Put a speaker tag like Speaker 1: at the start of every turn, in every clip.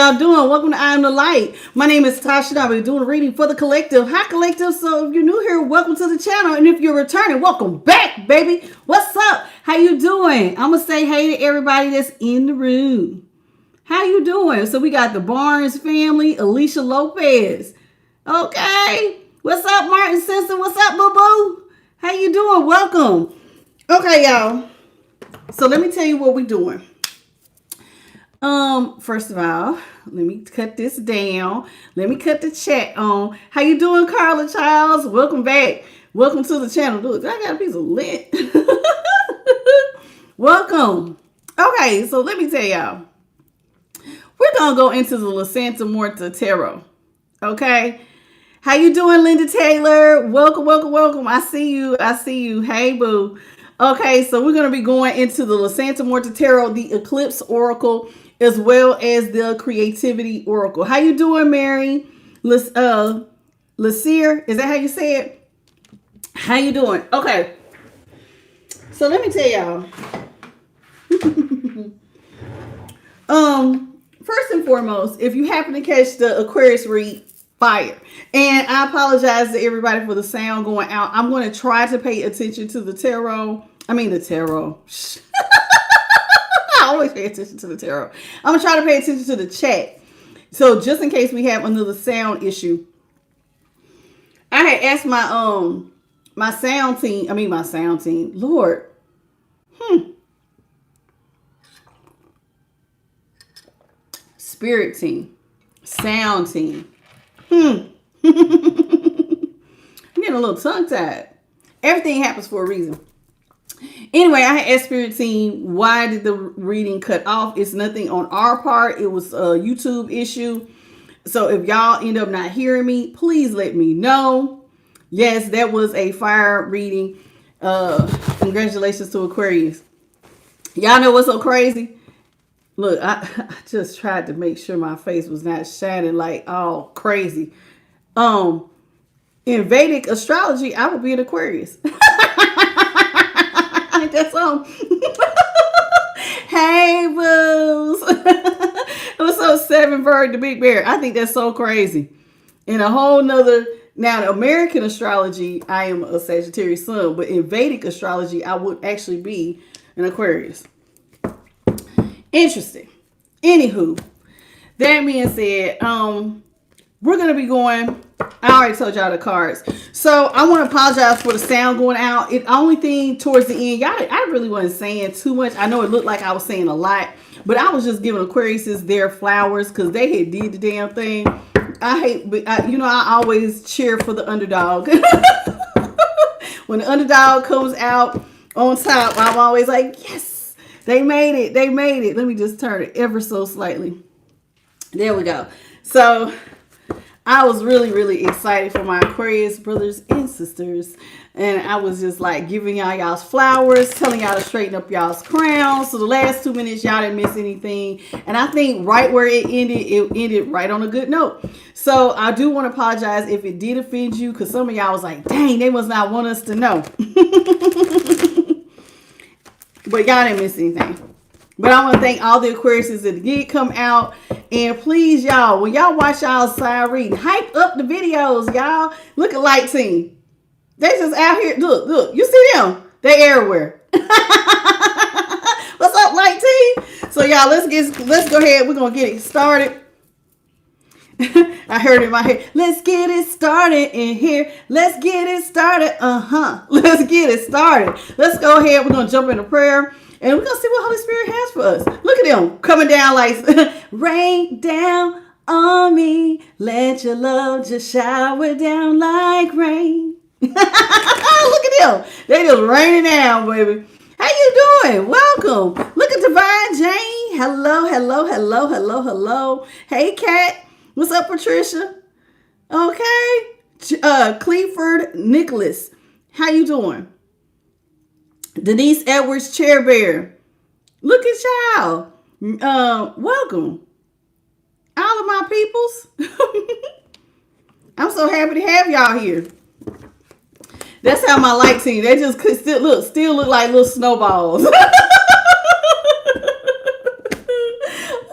Speaker 1: y'all doing? Welcome to I Am the Light. My name is Tasha. I'll be doing a reading for the collective. Hi, collective. So if you're new here, welcome to the channel. And if you're returning, welcome back, baby. What's up? How you doing? I'm going to say hey to everybody that's in the room. How you doing? So we got the Barnes family, Alicia Lopez. Okay. What's up, Martin Simpson? What's up, boo-boo? How you doing? Welcome. Okay, y'all. So let me tell you what we're doing. First of all, let me cut this down. Let me cut the chat on. How you doing, Carla Childs? Welcome back. Welcome to the channel. Look, I got a piece of lint. Welcome. Okay, so let me tell y'all. We're going to go into the La Santa Muerta Tarot. Okay? How you doing, Linda Taylor? Welcome, welcome, welcome. I see you. I see you. Hey, boo. Okay, so we're going to be going into the La Santa Muerta Tarot, the Eclipse Oracle, as well as the Creativity Oracle. How you doing, Mary? Laseer, is that how you say it? How you doing? Okay. So let me tell y'all. First and foremost, if you happen to catch the Aquarius read, fire. And I apologize to everybody for the sound going out. I'm going to try to pay attention to the tarot. The tarot. I always pay attention to the tarot. I'm going to try to pay attention to the chat. So just in case we have another sound issue. I had asked my sound team. Lord. Spirit team. Sound team. I'm getting a little tongue-tied. Everything happens for a reason. Anyway, I had asked Spirit Team, why did the reading cut off? It's nothing on our part. It was a YouTube issue. So if y'all end up not hearing me, please let me know. Yes, that was a fire reading. Congratulations to Aquarius. Y'all know what's so crazy? Look, I just tried to make sure my face was not shining like all crazy. In Vedic astrology, I would be an Aquarius. That's Hey, boos. What's up, Seven Bird, the Big Bear? I think that's so crazy. In a whole nother, now in American astrology, I am a Sagittarius sun, but in Vedic astrology, I would actually be an Aquarius. Interesting. Anywho, that being said, we're going to be going, I already told y'all the cards. So I want to apologize for the sound going out. It only thing towards the end, y'all, I really wasn't saying too much. I know it looked like I was saying a lot, but I was just giving Aquariuses their flowers because they had did the damn thing. I always cheer for the underdog. When the underdog comes out on top, I'm always like, yes, they made it. They made it. Let me just turn it ever so slightly. There we go. So I was really, really excited for my Aquarius brothers and sisters. And I was just like giving y'all's flowers, telling y'all to straighten up y'all's crowns. So the last 2 minutes, y'all didn't miss anything. And I think right where it ended right on a good note. So I do want to apologize if it did offend you, because some of y'all was like, dang, they must not want us to know. But y'all didn't miss anything. But I want to thank all the Aquariuses that did come out. And please, y'all, when y'all watch y'all side reading, hype up the videos, y'all. Look at Light Team. They just out here. Look. You see them? They everywhere. What's up, Light Team? So, y'all, let's go ahead. We're going to get it started. I heard it in my head. Let's get it started in here. Let's get it started. Let's get it started. Let's go ahead. We're going to jump into prayer. And we're going to see what Holy Spirit has for us. Look at them coming down like, rain down on me. Let your love just shower down like rain. Look at them. They just raining down, baby. How you doing? Welcome. Look at Divine Jane. Hello. Hey, Kat. What's up, Patricia? Okay. Cleaford Nicholas. How you doing? Denise Edwards, Chair Bear. Look at y'all. Welcome. All of my peoples. I'm so happy to have y'all here. That's how my light team, they just could still look like little snowballs.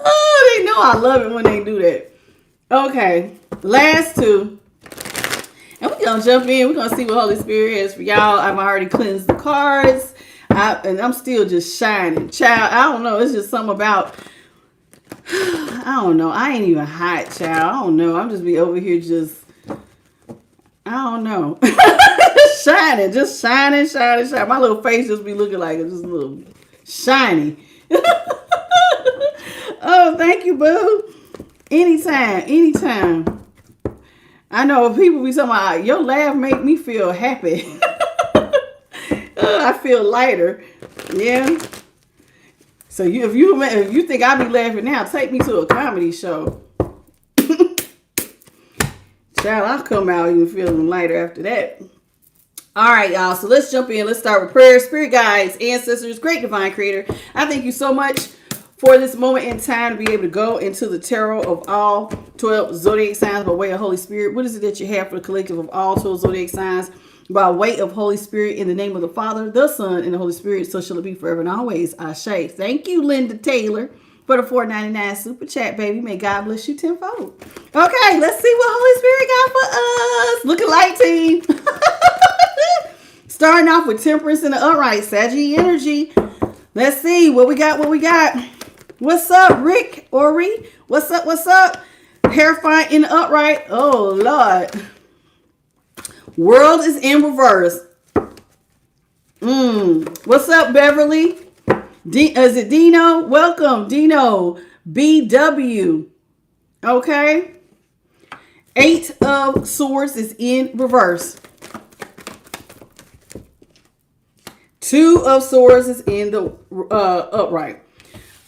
Speaker 1: Oh, they know I love it when they do that. Okay, last two. And we're going to jump in. We're going to see what Holy Spirit has for y'all. I've already cleansed the cards. And I'm still just shining. Child, I don't know. It's just something about, I don't know. I ain't even hot, child. I don't know. I'm just be over here just, I don't know. Shining. Just shining. My little face just be looking like it's just a little shiny. Oh, thank you, boo. Anytime. I know people be talking about, your laugh make me feel happy. I feel lighter. Yeah. So if you think I be laughing now, take me to a comedy show. Child, I'll come out even feeling lighter after that. All right, y'all. So let's jump in. Let's start with prayer. Spirit guides, ancestors, great divine creator, I thank you so much for this moment in time to be able to go into the tarot of all 12 zodiac signs by way of Holy Spirit. What is it that you have for the collective of all 12 zodiac signs by way of Holy Spirit, in the name of the Father, the Son, and the Holy Spirit? So shall it be forever and always. Ashe. Thank you, Linda Taylor, for the $4.99 super chat, baby. May God bless you tenfold. Okay, let's see what Holy Spirit got for us. Looking like team. Starting off with temperance in the upright, Saggy energy. Let's see what we got. What's up, Rick? Ori? What's up? Terrifying in the upright. Oh, Lord. World is in reverse. What's up, Beverly? Is it Dino? Welcome, Dino. BW. Okay. 8 of Swords is in reverse. 2 of Swords is in the upright.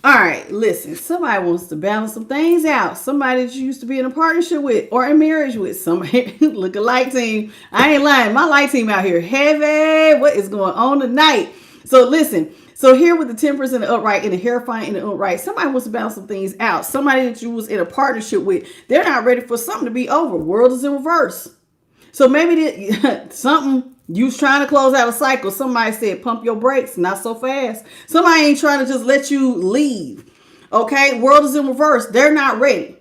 Speaker 1: All right, listen, somebody wants to balance some things out. Somebody that you used to be in a partnership with or in marriage with. Somebody, look a light team. I ain't lying. My light team out here heavy. What is going on tonight? So listen, so here with the temperance in the upright and the terrifying in the upright, somebody wants to balance some things out. Somebody that you was in a partnership with, they're not ready for something to be over. World is in reverse. So maybe something, you was trying to close out a cycle. Somebody said, pump your brakes, not so fast. Somebody ain't trying to just let you leave. Okay, world is in reverse. They're not ready.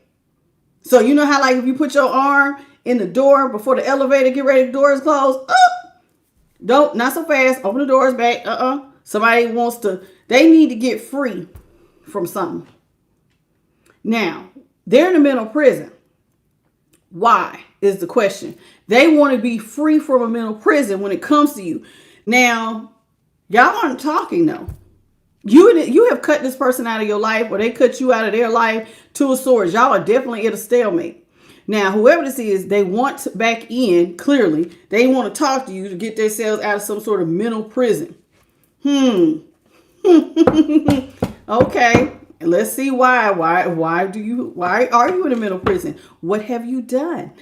Speaker 1: So you know how, like, if you put your arm in the door before the elevator get ready, the doors close. Don't, not so fast. Open the doors back. Somebody wants to, they need to get free from something. Now, they're in the mental prison. Why is the question? They want to be free from a mental prison when it comes to you. Now, y'all aren't talking though. You have cut this person out of your life, or they cut you out of their life. 2 of Swords. Y'all are definitely at a stalemate. Now, whoever this is, they want back in, clearly. They want to talk to you to get themselves out of some sort of mental prison. Okay. Let's see why. Why are you in a mental prison? What have you done?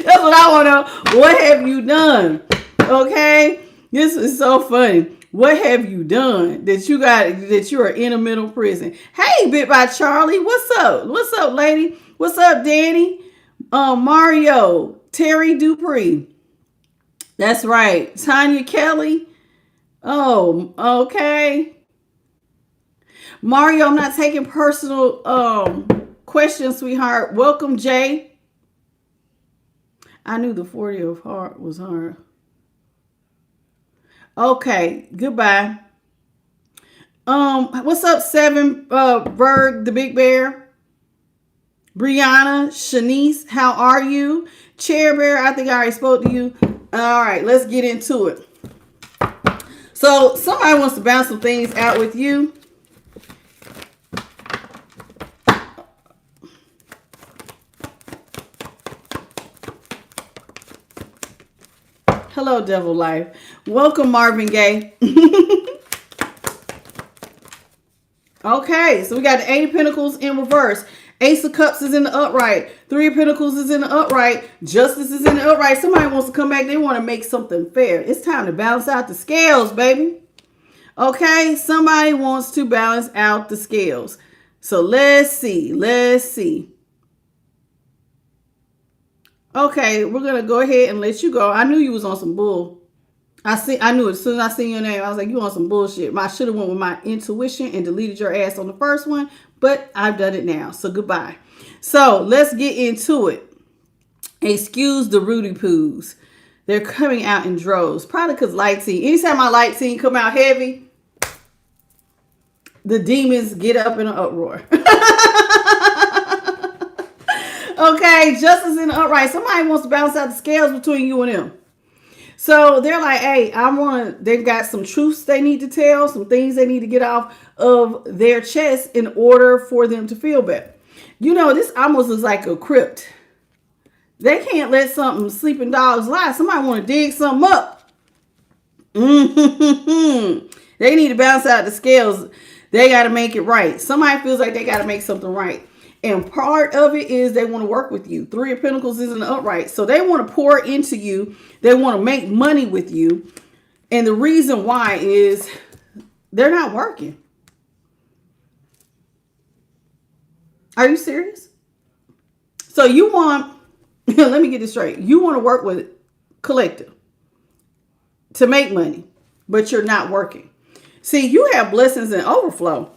Speaker 1: That's what I want to know. What have you done? Okay? This is so funny. What have you done that you are in a mental prison? Hey, Bit by Charlie. What's up? What's up, lady? What's up, Danny? Mario. Terry Dupree. That's right. Tanya Kelly. Oh, okay. Mario, I'm not taking personal questions, sweetheart. Welcome, Jay. I knew the 40 of heart was hard. Okay, goodbye. What's up, 7 Berg, the Big Bear? Brianna, Shanice, how are you? Chair Bear, I think I already spoke to you. All right, let's get into it. So somebody wants to bounce some things out with you. Hello, Devil Life. Welcome, Marvin Gaye. Okay, so we got the 8 of Pentacles in reverse. Ace of Cups is in the upright. 3 of Pentacles is in the upright. Justice is in the upright. Somebody wants to come back. They want to make something fair. It's time to balance out the scales, baby. Okay, somebody wants to balance out the scales. So let's see. Okay, we're going to go ahead and let you go. I knew you was on some bull. I knew it as soon as I seen your name. I was like, you want some bullshit. I should have went with my intuition and deleted your ass on the first one, but I've done it now. So goodbye. So let's get into it. Excuse the Rudy Poos. They're coming out in droves. Probably because light team. Anytime my light team come out heavy, the demons get up in an uproar. Okay, justice in the upright. Somebody wants to balance out the scales between you and them. So they're like, hey, they've got some truths they need to tell, some things they need to get off of their chest in order for them to feel better. You know, this almost looks like a crypt. They can't let sleeping dogs lie. Somebody want to dig something up. They need to balance out the scales. They got to make it right. Somebody feels like they got to make something right. And part of it is they want to work with you. Three of Pentacles is in the upright. So they want to pour into you. They want to make money with you. And the reason why is they're not working. Are you serious? So you want, let me get this straight. You want to work with collective to make money, but you're not working. See, you have blessings and overflow.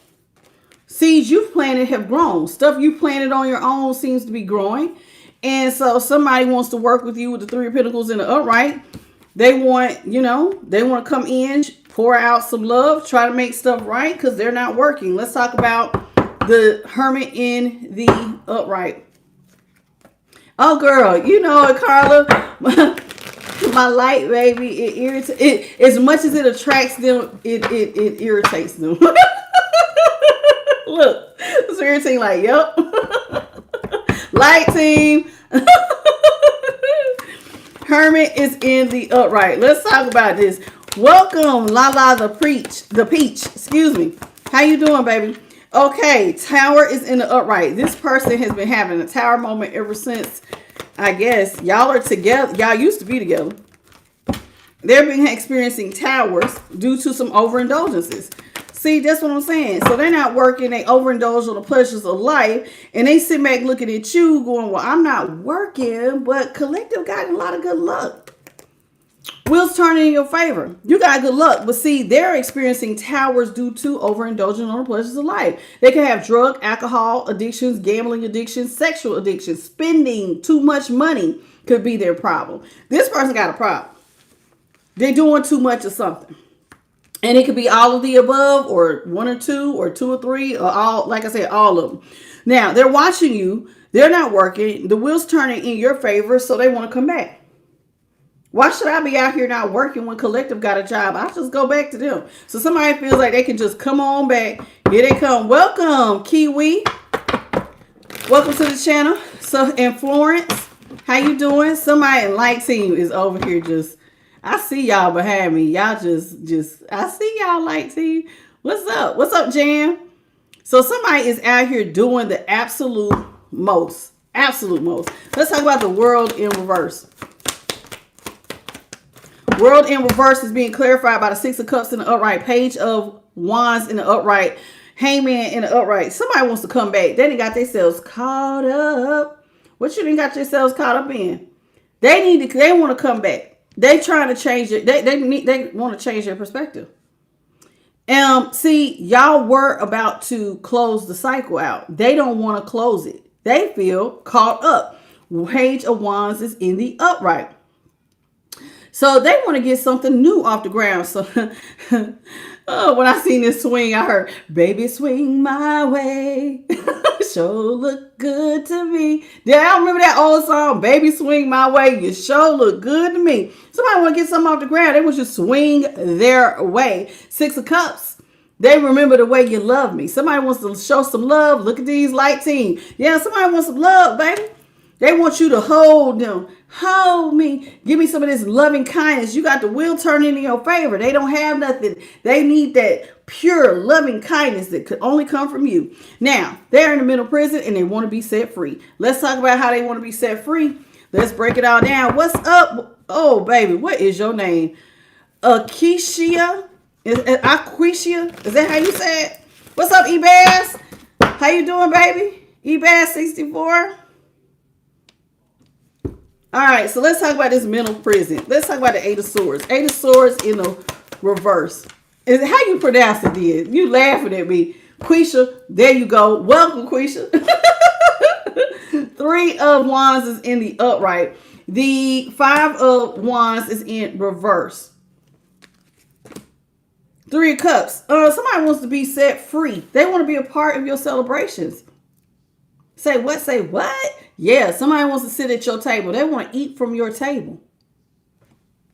Speaker 1: Seeds you've planted have grown. Stuff you planted on your own seems to be growing. And so somebody wants to work with you with the Three of Pentacles in the upright. They want, they want to come in, pour out some love, try to make stuff right because they're not working. Let's talk about the Hermit in the upright. Oh, girl, you know it, Carla. My light, baby, it irritates. As much as it attracts them, it irritates them. Look, it's irritating. Like, yep. Light team. Hermit is in the upright. Let's talk about this. Welcome, Lala the Peach. Excuse me. How you doing, baby? Okay, Tower is in the upright. This person has been having a Tower moment ever since, I guess, y'all are together. Y'all used to be together. They've been experiencing towers due to some overindulgences. See, that's what I'm saying. So they're not working. They overindulge on the pleasures of life. And they sit back looking at you going, well, I'm not working. But collective got a lot of good luck. Wheels turning in your favor. You got good luck. But see, they're experiencing towers due to overindulging on the pleasures of life. They can have drug, alcohol addictions, gambling addictions, sexual addictions. Spending too much money could be their problem. This person got a problem. They're doing too much of something. And it could be all of the above or one or two or three or all, like I said, all of them. Now, they're watching you. They're not working. The wheel's turning in your favor, so they want to come back. Why should I be out here not working when collective got a job? I'll just go back to them. So somebody feels like they can just come on back. Here they come. Welcome, Kiwi. Welcome to the channel. So, and Florence, how you doing? Somebody in Light Team is over here just... I see y'all behind me. Y'all I see y'all Light Team. What's up? What's up, Jam? So somebody is out here doing the absolute most. Absolute most. Let's talk about the world in reverse. World in reverse is being clarified by the Six of Cups in the upright. Page of Wands in the upright. Hangman in the upright. Somebody wants to come back. They done got themselves caught up. What you done got yourselves caught up in? They want to come back. They trying to change it. They want to change their perspective. See, y'all were about to close the cycle out. They don't want to close it. They feel caught up. Page of Wands is in the upright. So they want to get something new off the ground. So when I seen this swing, I heard, baby, swing my way. Sure look good to me. Yeah, I remember that old song, baby, swing my way. You sure look good to me. Somebody want to get something off the ground. They want you to swing their way. Six of Cups. They remember the way you love me. Somebody wants to show some love. Look at these Light Team. Yeah, somebody wants some love, baby. They want you to hold them. Hold me. Give me some of this loving kindness. You got the wheel turning in your favor. They don't have nothing. They need that pure loving kindness that could only come from you. Now, they're in the mental prison and they want to be set free. Let's talk about how they want to be set free. Let's break it all down. What's up? Oh, baby, what is your name? Akeisha? Aquisha? Is that how you say it? What's up, Ebaz? How you doing, baby? Ebaz 64? All right, so let's talk about this mental prison. Let's talk about the Eight of Swords. Eight of Swords in the reverse. Is how you pronounce it, dear? You laughing at me. Quisha, there you go. Welcome, Quisha. Three of Wands is in the upright. The Five of Wands is in reverse. Three of Cups. Somebody wants to be set free. They want to be a part of your celebrations. Say what? Say what? Yeah, somebody wants to sit at your table. They want to eat from your table.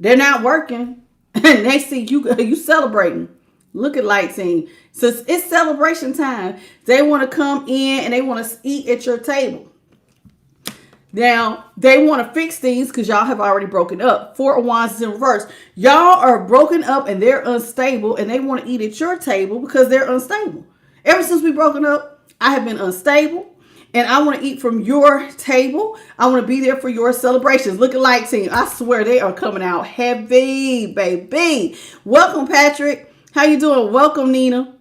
Speaker 1: They're not working. And they see you celebrating. Look at light team. So it's celebration time. They want to come in and they want to eat at your table. Now, they want to fix things because y'all have already broken up. Four of Wands is in reverse. Y'all are broken up and they're unstable and they want to eat at your table because they're unstable. Ever since we broken up, I have been unstable and I want to eat from your table. I want to be there for your celebrations. Look at light team. I swear they are coming out heavy, baby. Welcome, Patrick. How you doing? Welcome, Nina.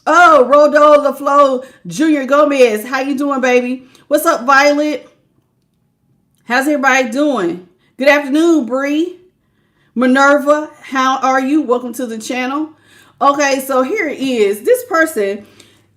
Speaker 1: Oh, Rodo LaFlo Jr. Gomez. How you doing, baby? What's up, Violet? How's everybody doing? Good afternoon, Bree. Minerva, how are you? Welcome to the channel. Okay, so here it is. This person,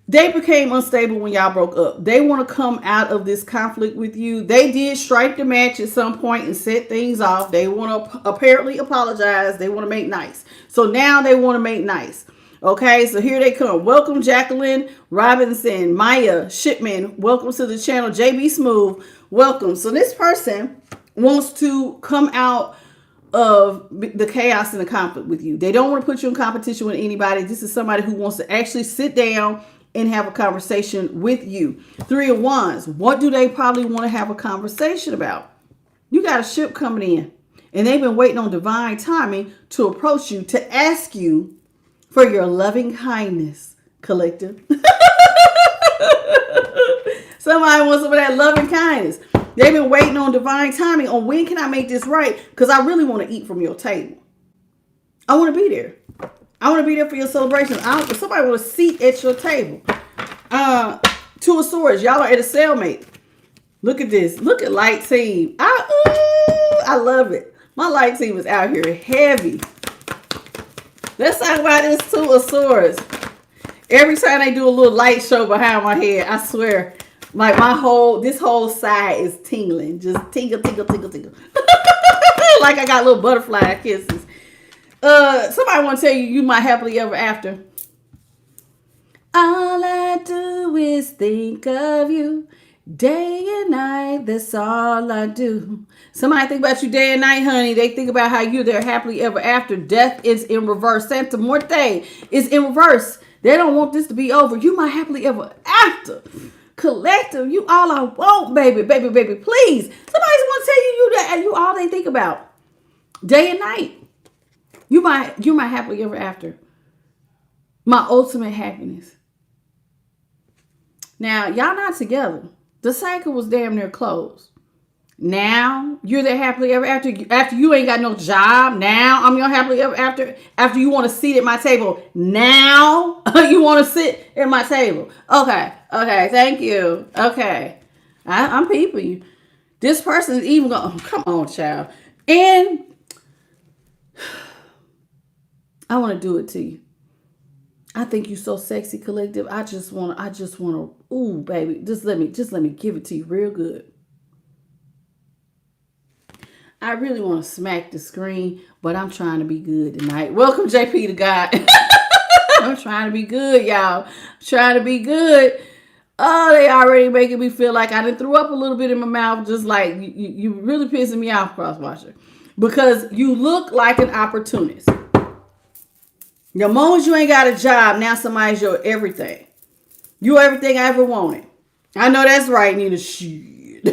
Speaker 1: they became unstable when y'all broke up. They want to come out of this conflict with you. They did strike the match at some point and set things off. They want to apparently apologize. They want to make nice. So now they want to make nice. Okay, so here they come. Welcome, Jacqueline Robinson, Maya Shipman. Welcome to the channel. JB Smooth, welcome. So this person wants to come out of the chaos and the conflict with you. They don't want to put you in competition with anybody. This is somebody who wants to actually sit down and have a conversation with you. Three of Wands. What do they probably want to have a conversation about? You got a ship coming in and they've been waiting on divine timing to approach you to ask you for your loving kindness, collective. Somebody wants some of that loving kindness. They've been waiting on divine timing on when can I make this right? Because I really want to eat from your table. I want to be there. I want to be there for your celebration. Somebody want a seat at your table. Two of Swords. Y'all are at a cellmate. Look at this. Look at light team. I love it. My light team is out here heavy. Let's talk about this Two of Swords. Every time they do a little light show behind my head, I swear, like this whole side is tingling. Just tingle, tingle, tingle, tingle. Like I got little butterfly kisses. Somebody want to tell you my happily ever after. All I do is think of you. Day and night, that's all I do. Somebody think about you day and night, honey. They think about how you're there happily ever after. Death is in reverse. Santa Muerte is in reverse. They don't want this to be over. You my happily ever after. Collective, you all I want, baby, baby, baby, please. Somebody's want to tell you that you all they think about. Day and night. You're my happily ever after. My ultimate happiness. Now, y'all not together. The cycle was damn near closed. Now you're there happily ever after. After you ain't got no job. Now I'm your happily ever after. After you want to sit at my table. Now you want to sit at my table. Okay. Thank you. Okay. I'm peeping you. This person is even going. Oh, come on, child. And I want to do it to you. I think you so sexy, collective. I just want to, ooh, baby, just let me give it to you real good. I really want to smack the screen, but I'm trying to be good tonight. Welcome, JP to God. I'm trying to be good, y'all. I'm trying to be good. Oh, they already making me feel like I done threw up a little bit in my mouth, just like you really pissing me off, Crosswatcher, because you look like an opportunist. The moment you ain't got a job, now somebody's your everything. You everything I ever wanted. I know that's right, Nina. Shit.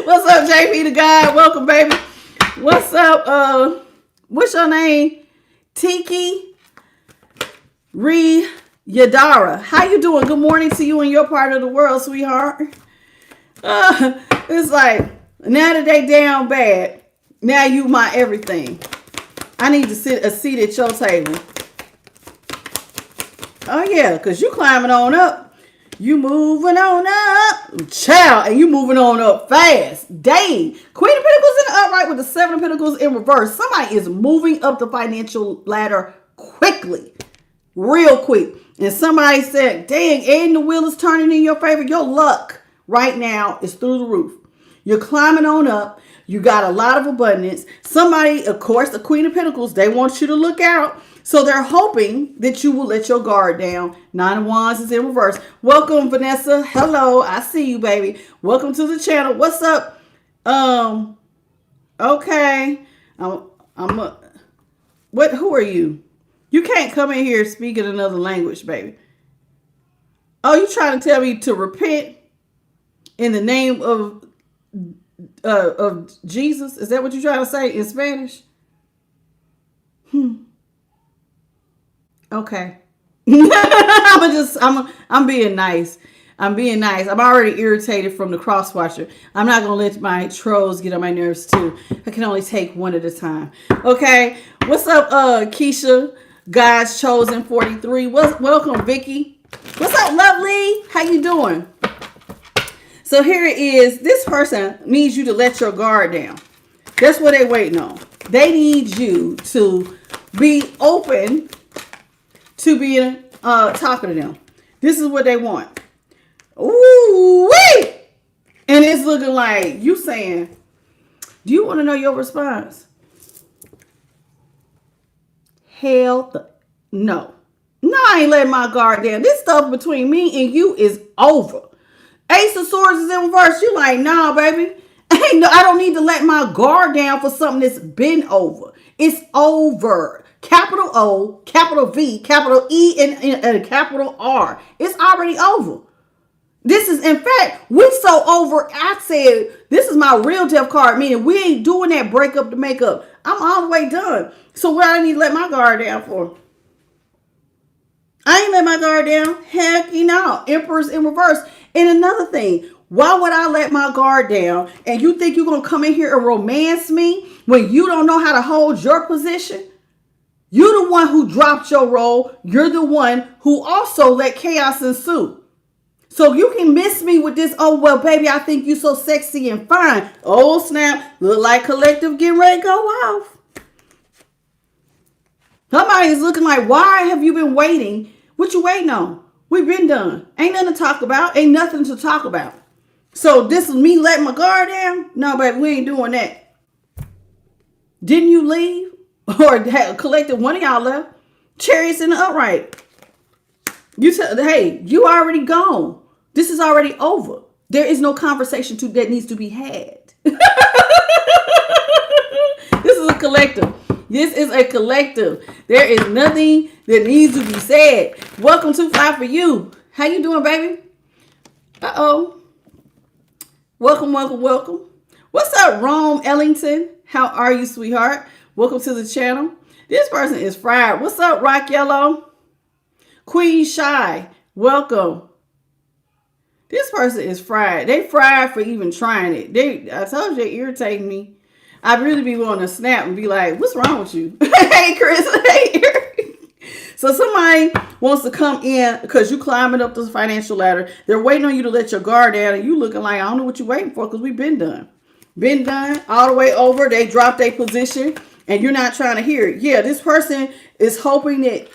Speaker 1: What's up, JP the God? Welcome, baby. What's up? What's your name? Tiki Yadara. How you doing? Good morning to you in your part of the world, sweetheart. It's like, now that they down bad, now you my everything. I need to sit a seat at your table. Oh, yeah, because you climbing on up. You moving on up, child, and you moving on up fast. Dang. Queen of Pentacles in the upright with the Seven of Pentacles in reverse. Somebody is moving up the financial ladder quickly, real quick. And somebody said, dang, and the wheel is turning in your favor. Your luck right now is through the roof. You're climbing on up. You got a lot of abundance. Somebody, of course, the Queen of Pentacles, they want you to look out. So they're hoping that you will let your guard down. Nine of Wands is in reverse. Welcome, Vanessa. Hello. I see you, baby. Welcome to the channel. What's up? Okay. Who are you? You can't come in here speaking another language, baby. Oh, you trying to tell me to repent in the name of Jesus? Is that what you're trying to say in Spanish? Okay. I'm being nice. I'm being nice. I'm already irritated from the cross-watcher. I'm not going to let my trolls get on my nerves too. I can only take one at a time. Okay. What's up, Keisha? God's Chosen 43. Welcome, Vicky. What's up, lovely? How you doing? So here it is. This person needs you to let your guard down. That's what they're waiting on. They need you to be open to being talking to them. This is what they want. Ooh, wait! And it's looking like you saying, do you want to know your response? Hell no. No, I ain't letting my guard down. This stuff between me and you is over. Ace of Swords is in reverse. You like, nah, baby. I don't need to let my guard down for something that's been over. It's over. Capital O, capital V, capital E, and capital R. It's already over. This is, in fact, we so over. I said, this is my real death card, meaning we ain't doing that breakup to make up. I'm all the way done. So what I need to let my guard down for? I ain't let my guard down. Heck, Emperor's in reverse. And another thing, why would I let my guard down and you think you're going to come in here and romance me when you don't know how to hold your position? You're the one who dropped your role. You're the one who also let chaos ensue. So you can miss me with this, oh, well, baby, I think you so sexy and fine. Oh, snap. Look like collective getting ready to go off. Somebody's looking like, why have you been waiting? What you waiting on? We've been done. Ain't nothing to talk about. Ain't nothing to talk about. So this is me letting my guard down? No, baby, we ain't doing that. Didn't you leave? Or collective, one of y'all left. Chariots in the upright. Hey, you already gone. This is already over. There is no conversation that needs to be had. This is a collective. This is a collective. There is nothing that needs to be said. Welcome to Fly For You. How you doing, baby? Uh-oh. Welcome, welcome, welcome. What's up, Rome Ellington? How are you, sweetheart? Welcome to the channel. This person is fried. What's up, Rock Yellow? Queen Shy, welcome. This person is fried. They fried for even trying it. I told you they irritating me. I'd really be wanting to snap and be like, what's wrong with you? Hey, Chris. Hey, Eric. So somebody wants to come in because you climbing up this financial ladder. They're waiting on you to let your guard down, and you looking like, I don't know what you're waiting for because we've been done. Been done all the way over. They dropped their position, and you're not trying to hear it. Yeah, this person is hoping that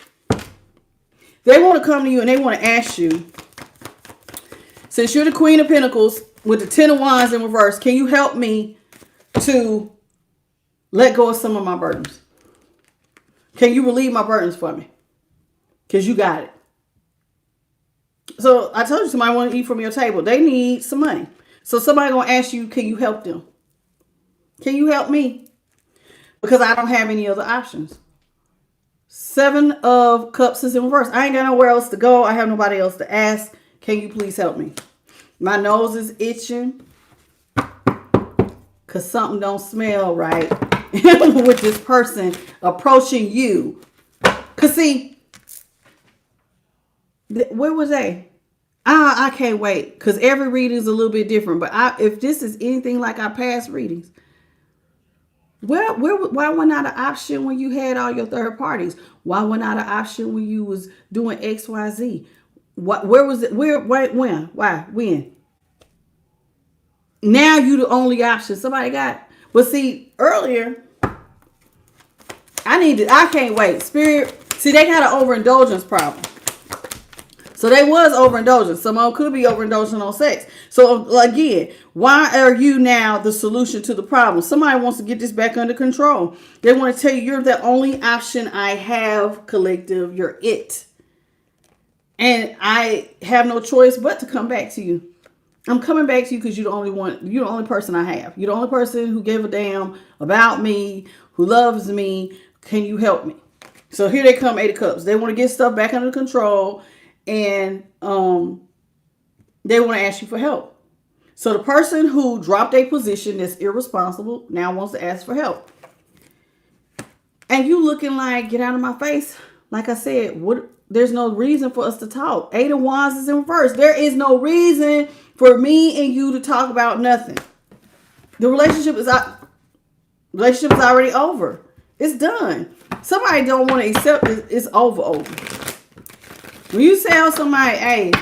Speaker 1: they want to come to you and they want to ask you, since you're the Queen of Pentacles with the Ten of Wands in reverse, can you help me to let go of some of my burdens? Can you relieve my burdens for me? Because you got it. So I told you somebody want to eat from your table. They need some money. So somebody going to ask you, can you help them? Can you help me? Because I don't have any other options. Seven of Cups is in reverse. I ain't got nowhere else to go. I have nobody else to ask. Can you please help me? My nose is itching because something don't smell right with this person approaching you. Because see, where was they? I can't wait because every reading is a little bit different. But if this is anything like our past readings, why wasn't not an option when you had all your third parties? Why wasn't not an option when you was doing XYZ? What? Where was it? Where? When? Why? When? Now you the only option somebody got. But see, earlier, I can't wait. Spirit, see, they got an overindulgence problem. So they was overindulgent. Someone could be overindulgent on sex. So again, why are you now the solution to the problem? Somebody wants to get this back under control. They want to tell you you're the only option I have, collective. You're it. And I have no choice but to come back to you. I'm coming back to you because you're the only one. You're the only person I have. You're the only person who gave a damn about me, who loves me. Can you help me? So here they come, 8 of Cups. They want to get stuff back under control. And they want to ask you for help. So the person who dropped a position that's irresponsible now wants to ask for help. And you looking like, get out of my face. Like I said, there's no reason for us to talk. 8 of Wands is in reverse. There is no reason for me and you to talk about nothing. The relationship is already over. It's done. Somebody don't want to accept it. It's over. When you tell somebody, hey,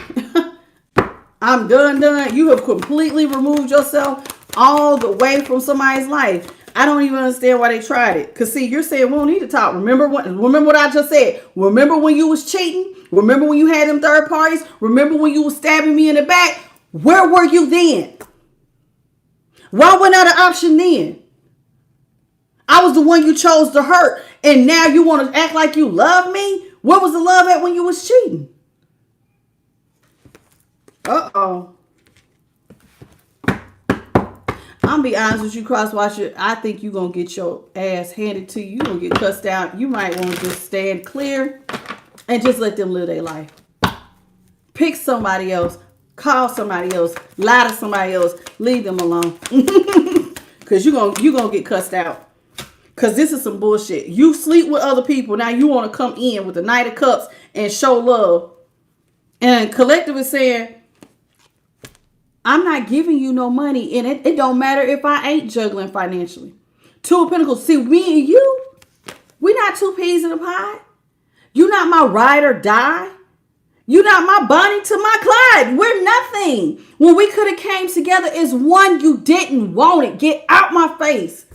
Speaker 1: I'm done, you have completely removed yourself all the way from somebody's life. I don't even understand why they tried it. Because see, you're saying we don't need to talk. Remember what I just said. Remember when you was cheating? Remember when you had them third parties? Remember when you was stabbing me in the back? Where were you then? Why wasn't that an option then? I was the one you chose to hurt. And now you want to act like you love me? Where was the love at when you was cheating? Uh-oh. I'm be honest with you, crosswatcher. I think you're going to get your ass handed to you. You're going to get cussed out. You might want to just stand clear and just let them live their life. Pick somebody else. Call somebody else. Lie to somebody else. Leave them alone. Because you're gonna get cussed out. Because this is some bullshit. You sleep with other people. Now you want to come in with the Knight of Cups and show love. And collective is saying, I'm not giving you no money. And it don't matter if I ain't juggling financially. 2 of Pentacles. See, me and you, we not 2 peas in a pod. You not my ride or die. You not my Bonnie to my Clyde. We're nothing. When we could have came together as one, you didn't want it. Get out my face.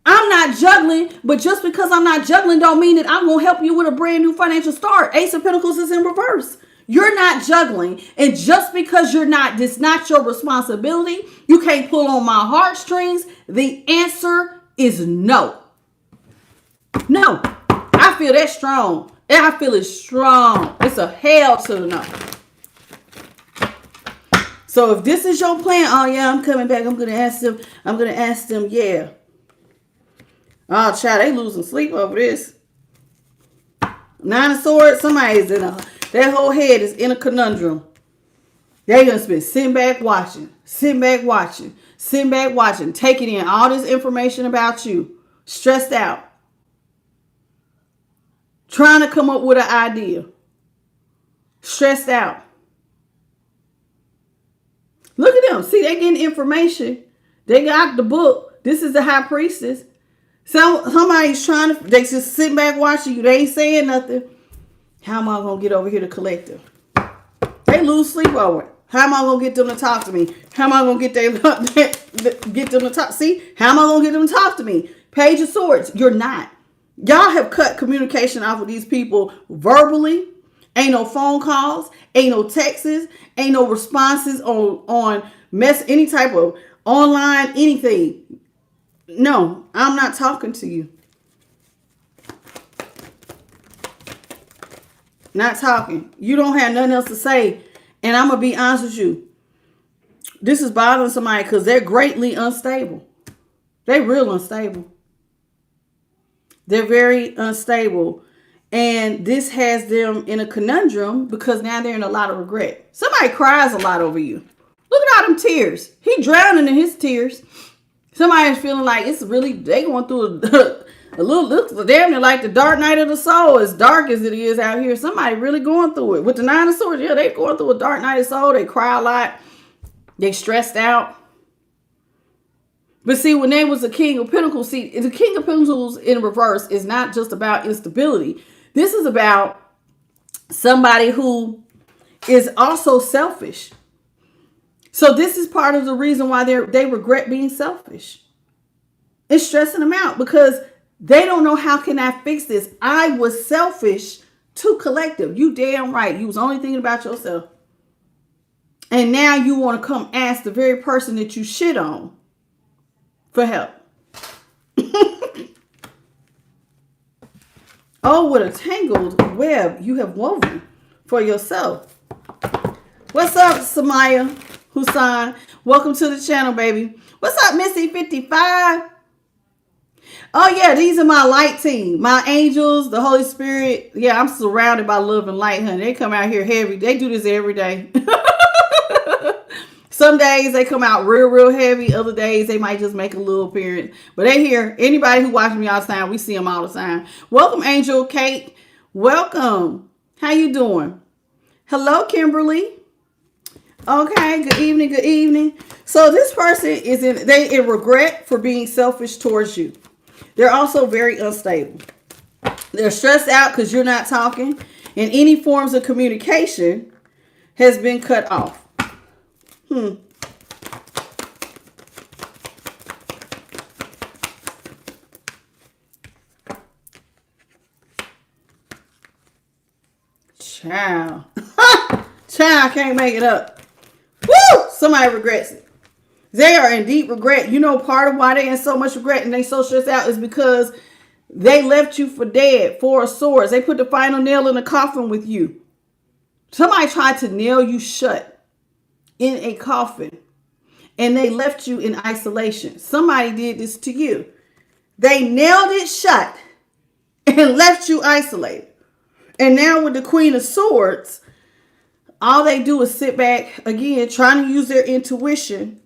Speaker 1: I'm not juggling, but just because I'm not juggling don't mean that I'm going to help you with a brand new financial start. Ace of Pentacles is in reverse. You're not juggling. And just because you're not, this not your responsibility. You can't pull on my heartstrings. The answer is no. No. I feel that strong. I feel it strong. It's a hell to the no. So if this is your plan, oh yeah, I'm coming back. I'm going to ask them, yeah. Oh, child, they losing sleep over this. 9 of Swords, somebody's their whole head is in a conundrum. They're going to be sitting back watching, taking in all this information about you, stressed out, trying to come up with an idea, stressed out. Look at them. See, they getting information. They got the book. This is the High Priestess. So somebody's trying to, they just sitting back watching you. They ain't saying nothing. How am I going to get over here to collective? They lose sleep over it. How am I going to get them to talk to me? How am I going to get them to talk? See, how am I going to get them to talk to me? Page of Swords, you're not. Y'all have cut communication off with these people verbally. Ain't no phone calls. Ain't no texts. Ain't no responses on any type of online anything. No, I'm not talking to you. Not talking. You don't have nothing else to say. And I'm going to be honest with you. This is bothering somebody because they're greatly unstable. They're real unstable. They're very unstable. And this has them in a conundrum because now they're in a lot of regret. Somebody cries a lot over you. Look at all them tears. He drowning in his tears. Somebody's feeling like it's really, they going through a little, looks damn near like the dark night of the soul, as dark as it is out here. Somebody really going through it. With the 9 of Swords, yeah, they going through a dark night of the soul. They cry a lot. They stressed out. But see, when they was the King of Pentacles, see, the King of Pentacles in reverse is not just about instability. This is about somebody who is also selfish. So this is part of the reason why they regret being selfish. It's stressing them out because they don't know, how can I fix this? I was selfish to collective. You damn right. You was only thinking about yourself. And now you want to come ask the very person that you shit on for help. Oh, what a tangled web you have woven for yourself. What's up, Samaya Hussein? Welcome to the channel, baby. What's up, Missy 55? Oh, yeah, these are my light team. My angels, the Holy Spirit. Yeah, I'm surrounded by love and light, honey. They come out here heavy. They do this every day. Some days they come out real heavy. Other days they might just make a little appearance. But they here. Anybody who watches me all the time, we see them all the time. Welcome, Angel Kate. Welcome. How you doing? Hello, Kimberly. Okay, good evening, good evening. So this person is in regret for being selfish towards you. They're also very unstable. They're stressed out because you're not talking. And any forms of communication has been cut off. Child. Child, can't make it up. Woo! Somebody regrets it. They are in deep regret. You know, part of why they in so much regret and they so stressed out is because they left you for dead. Four of Swords. They put the final nail in the coffin with you. Somebody tried to nail you shut in a coffin and they left you in isolation. Somebody did this to you. They nailed it shut and left you isolated. And now with the Queen of Swords, all they do is sit back again, trying to use their intuition,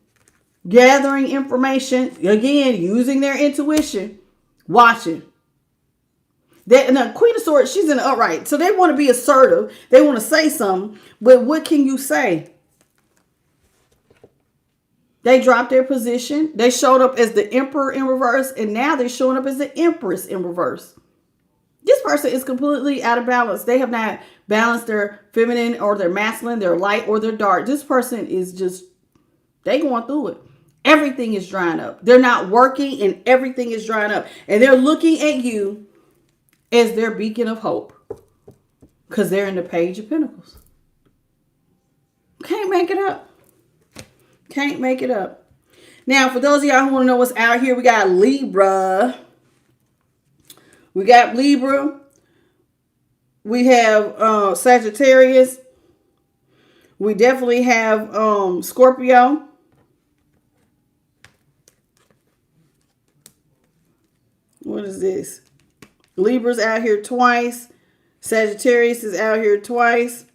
Speaker 1: gathering information, again, using their intuition, watching. And the Queen of Swords, she's in the upright. So they want to be assertive. They want to say something. But what can you say? They dropped their position. They showed up as the Emperor in reverse. And now they're showing up as the Empress in reverse. This person is completely out of balance. They have not balanced their feminine or their masculine, their light or their dark. This person is just, they going through it. Everything is drying up. They're not working and everything is drying up. And they're looking at you as their beacon of hope. Because they're in the Page of Pentacles. Can't make it up. Can't make it up. Now, for those of y'all who want to know what's out here, we got Libra. We got Libra. We have Sagittarius. We definitely have Scorpio. What is this? Libra's out here twice. Sagittarius is out here twice.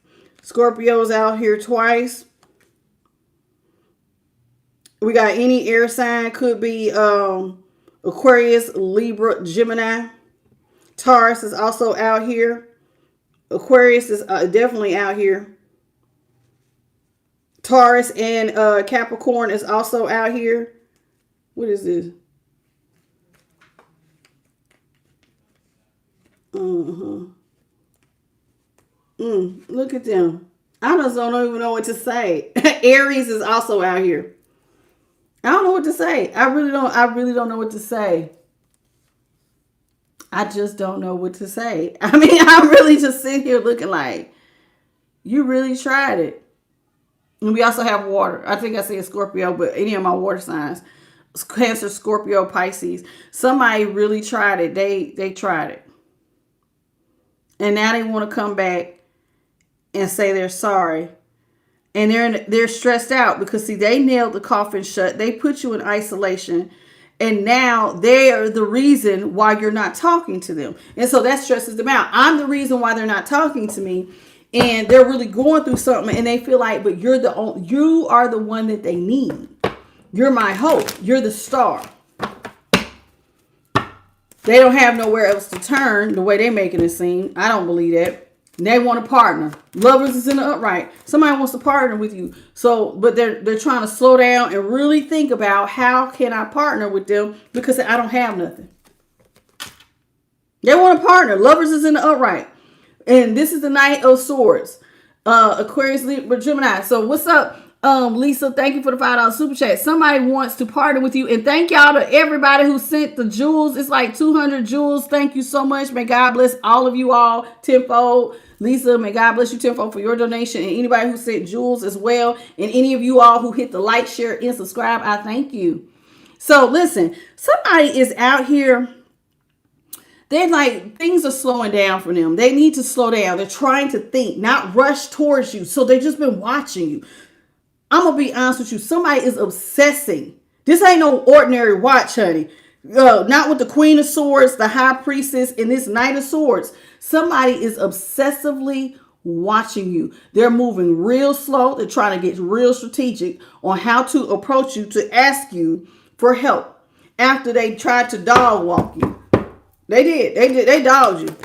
Speaker 1: Scorpio's out here twice. We got any air sign. Could be Aquarius, Libra, Gemini. Taurus is also out here. Aquarius is definitely out here. Taurus and Capricorn is also out here. What is this? Look at them. I just don't even know what to say. Aries is also out here. I don't know what to say. I really don't know what to say. I just don't know what to say. I mean, I'm really just sitting here looking like, you really tried it. And we also have water. I think I said Scorpio, but any of my water signs. Cancer, Scorpio, Pisces. Somebody really tried it. They tried it. And now they want to come back and say they're sorry. And they're stressed out because, see, they nailed the coffin shut. They put you in isolation. And now they are the reason why you're not talking to them. And so that stresses them out. I'm the reason why they're not talking to me. And they're really going through something. And they feel like, but you are the one that they need. You're my hope. You're the star. They don't have nowhere else to turn the way they're making it seem. I don't believe that. They want to partner. Lovers is in the upright. Somebody wants to partner with you. So, but they're trying to slow down and really think about, how can I partner with them because I don't have nothing. They want to partner. Lovers is in the upright. And this is the Knight of Swords. Aquarius, Libra, Gemini. So what's up, Lisa? Thank you for the $5 super chat. Somebody wants to partner with you, and thank y'all to everybody who sent the jewels. It's like 200 jewels. Thank you so much. May God bless all of you all tenfold. Lisa, may God bless you tenfold for your donation, and anybody who sent jewels as well, and any of you all who hit the like, share, and subscribe. I thank you. So listen, somebody is out here. They're like, things are slowing down for them. They need to slow down. They're trying to think, not rush towards you. So they just been watching you. I'm going to be honest with you. Somebody is obsessing. This ain't no ordinary watch, honey. Not with the Queen of Swords, the High Priestess, and this Knight of Swords. Somebody is obsessively watching you. They're moving real slow. They're trying to get real strategic on how to approach you to ask you for help after they tried to dog walk you. They did. They dogged you.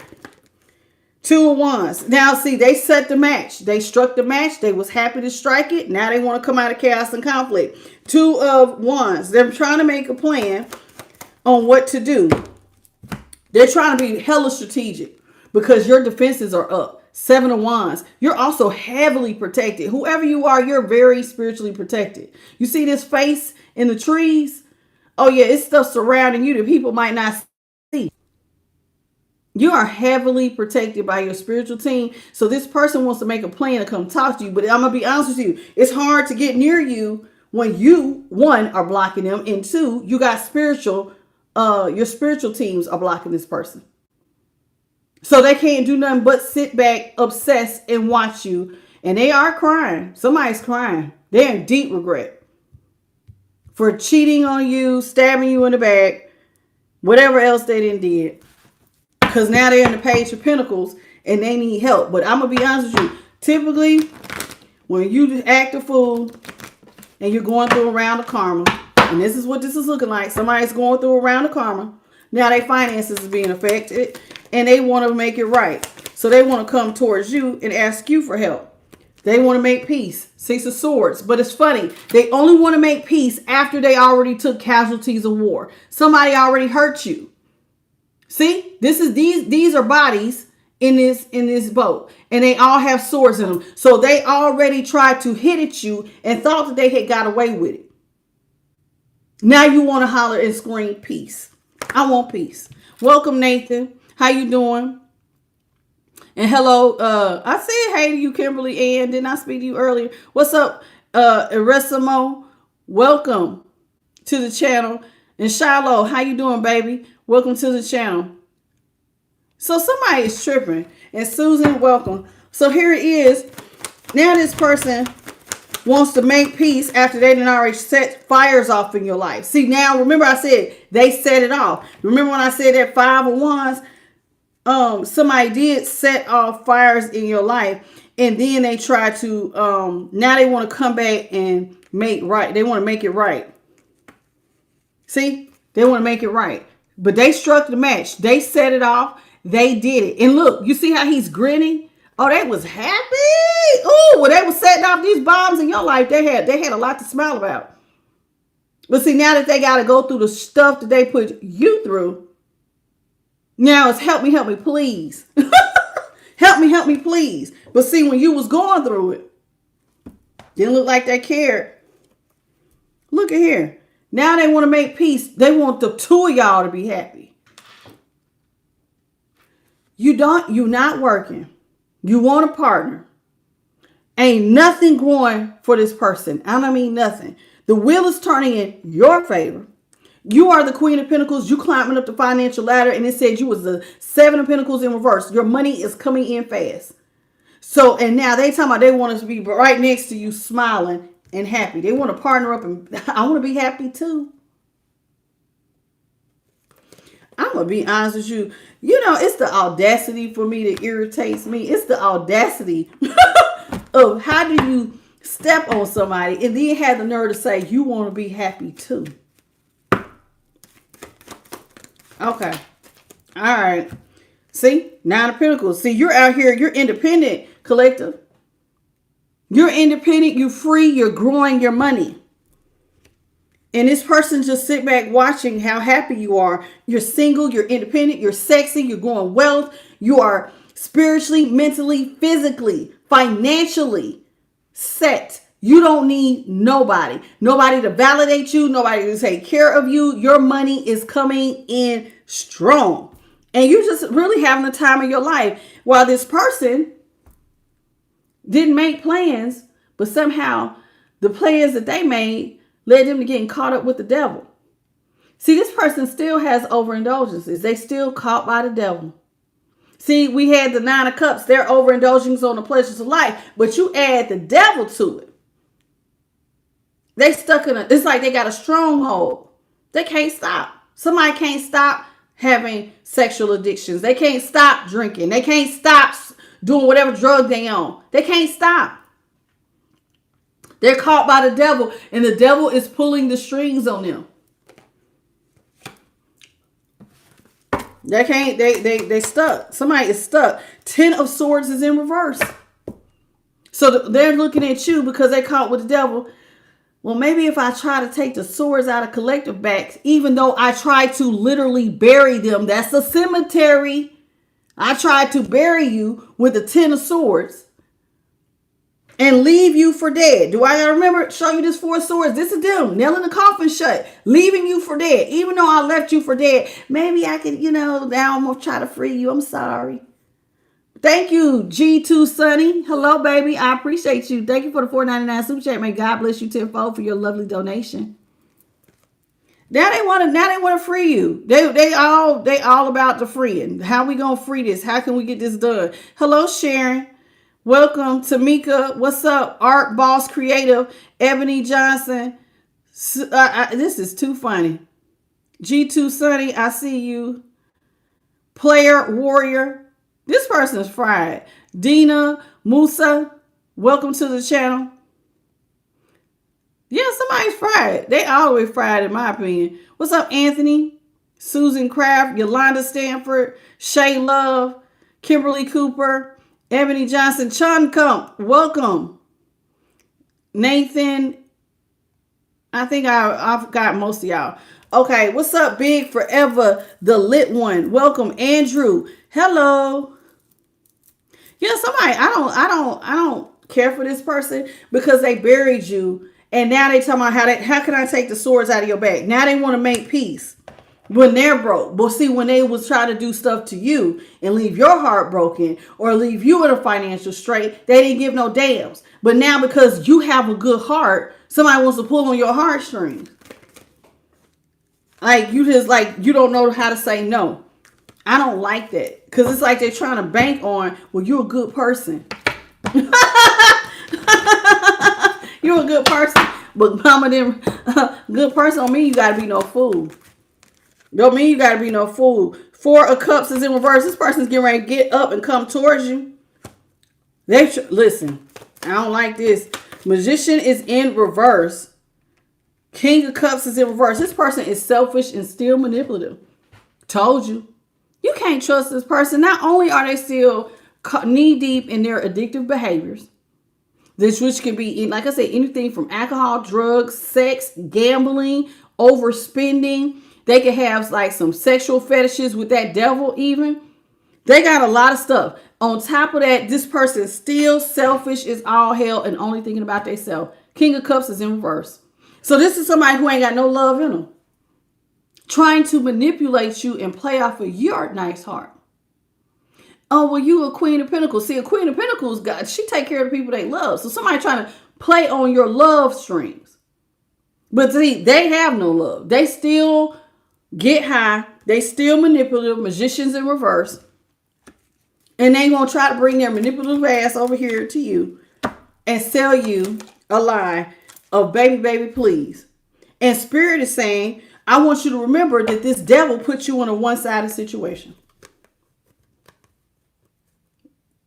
Speaker 1: 2 of Wands. Now, see, they set the match. They struck the match. They was happy to strike it. Now they want to come out of chaos and conflict. 2 of Wands. They're trying to make a plan on what to do. They're trying to be hella strategic because your defenses are up. 7 of Wands. You're also heavily protected. Whoever you are, you're very spiritually protected. You see this face in the trees? Oh, yeah, it's stuff surrounding you that people might not see. You are heavily protected by your spiritual team. So this person wants to make a plan to come talk to you. But I'm going to be honest with you. It's hard to get near you when you, 1, are blocking them. And 2, you got your spiritual teams are blocking this person. So they can't do nothing but sit back, obsess, and watch you. And they are crying. Somebody's crying. They're in deep regret for cheating on you, stabbing you in the back, whatever else they done did. Because now they're in the Page of Pentacles and they need help. But I'm going to be honest with you. Typically, when you act a fool and you're going through a round of karma, and this is what this is looking like. Somebody's going through a round of karma. Now their finances is being affected and they want to make it right. So they want to come towards you and ask you for help. They want to make peace. 6 of Swords. But it's funny. They only want to make peace after they already took casualties of war. Somebody already hurt you. See, these are bodies in this boat, and they all have swords in them. So they already tried to hit at you and thought that they had got away with it. Now you want to holler and scream peace. I want peace. Welcome, Nathan. How you doing? And hello, I said hey to you, Kimberly Ann. Didn't I speak to you earlier? What's up, Eresimo? Welcome to the channel. And Shiloh, how you doing, baby? Welcome to the channel. So somebody is tripping. And Susan, welcome. So here it is. Now this person wants to make peace after they didn't already set fires off in your life. See, now remember I said they set it off. Remember when I said that 5 of Wands? Somebody did set off fires in your life. And then they try to, now they want to come back and make right. They want to make it right. See, they want to make it right. But they struck the match. They set it off. They did it. And look, you see how he's grinning? Oh, they was happy. Oh, when they was setting off these bombs in your life, they had a lot to smile about. But see, now that they got to go through the stuff that they put you through, now it's help me, please. help me, please. But see, when you was going through it, didn't look like they cared. Look at here. Now they want to make peace. They want the 2 of y'all to be happy. You're not working. You want a partner. Ain't nothing growing for this person. I don't mean nothing. The wheel is turning in your favor. You are the Queen of Pentacles. You climbing up the financial ladder, and it said you was the 7 of Pentacles in reverse. Your money is coming in fast. So, and now they talking about they want us to be right next to you, smiling and happy. They want to partner up, and I want to be happy too. I'm going to be honest with you. You know, it's the audacity for me that irritates me. It's the audacity of how do you step on somebody and then have the nerve to say you want to be happy too. Okay. All right. See, 9 of Pentacles. See, you're out here. You're independent, collective. You're independent. You're free. You're growing your money. And this person just sit back watching how happy you are. You're single. You're independent. You're sexy. You're growing wealth. You are spiritually, mentally, physically financially set. You don't need nobody. Nobody to validate you. Nobody to take care of you. Your money is coming in strong. And you're just really having the time of your life. While this person didn't make plans, but somehow the plans that they made led them to getting caught up with the devil. See, this person still has overindulgences. They still caught by the devil. See, we had the 9 of Cups. They're overindulging on the pleasures of life. But you add the devil to it. They stuck in it's like they got a stronghold. They can't stop. Somebody can't stop having sexual addictions. They can't stop drinking. They can't stop doing whatever drug they on. They can't stop. They're caught by the devil, and the devil is pulling the strings on them. They stuck. Somebody is stuck. 10 of Swords is in reverse. So they're looking at you because they caught with the devil. Well, maybe if I try to take the swords out of collective backs, even though I try to literally bury them, that's a cemetery. I tried to bury you with the 10 of Swords and leave you for dead. Do I gotta remember, show you this 4 of Swords? This is them, nailing the coffin shut, leaving you for dead. Even though I left you for dead, maybe I could, now I'm gonna try to free you. I'm sorry. Thank you, G2 Sunny. Hello, baby. I appreciate you. Thank you for the $4.99 super chat. May God bless you tenfold for your lovely donation. Now they want to free you. They all about the freeing. How we gonna free this? How can we get this done? Hello, Sharon. Welcome, Tamika. What's up? Art Boss Creative, Ebony Johnson. This is too funny. G2 Sunny, I see you. Player Warrior. This person is fried. Dina Musa, welcome to the channel. Yeah, somebody's fried. They always fried in my opinion. What's up, Anthony? Susan Kraft, Yolanda Stanford, Shay Love, Kimberly Cooper, Ebony Johnson, Chun Kump, welcome. Nathan, I think I've got most of y'all. Okay, what's up, Big Forever, the lit one? Welcome, Andrew. Hello. Yeah, somebody, I don't care for this person because they buried you, and now they talking about how can I take the swords out of your back? Now they want to make peace when they're broke. But see, when they was trying to do stuff to you and leave your heart broken or leave you in a financial strait, they didn't give no damns. But now because you have a good heart, somebody wants to pull on your heartstrings. Like you don't know how to say no. I don't like that because it's like they're trying to bank on, well, you're a good person. You're a good person. But mama, them good person don't mean you got to be no fool. Don't mean you got to be no fool. 4 of Cups is in reverse. This person's getting ready to get up and come towards you. Listen, I don't like this. Magician is in reverse. King of Cups is in reverse. This person is selfish and still manipulative. Told you. You can't trust this person. Not only are they still knee deep in their addictive behaviors, which can be, like I said, anything from alcohol, drugs, sex, gambling, overspending. They can have like some sexual fetishes with that devil even. They got a lot of stuff. On top of that, this person is still selfish as all hell and only thinking about themselves. King of Cups is in reverse. So this is somebody who ain't got no love in them. Trying to manipulate you and play off of your nice heart. Oh, well, you a Queen of Pentacles. See, a Queen of Pentacles, God, she take care of the people they love. So somebody trying to play on your love strings. But see, they have no love. They still get high. They still manipulative. Magicians in reverse. And they going to try to bring their manipulative ass over here to you and sell you a lie of baby, please. And Spirit is saying, I want you to remember that this devil put you in a one-sided situation.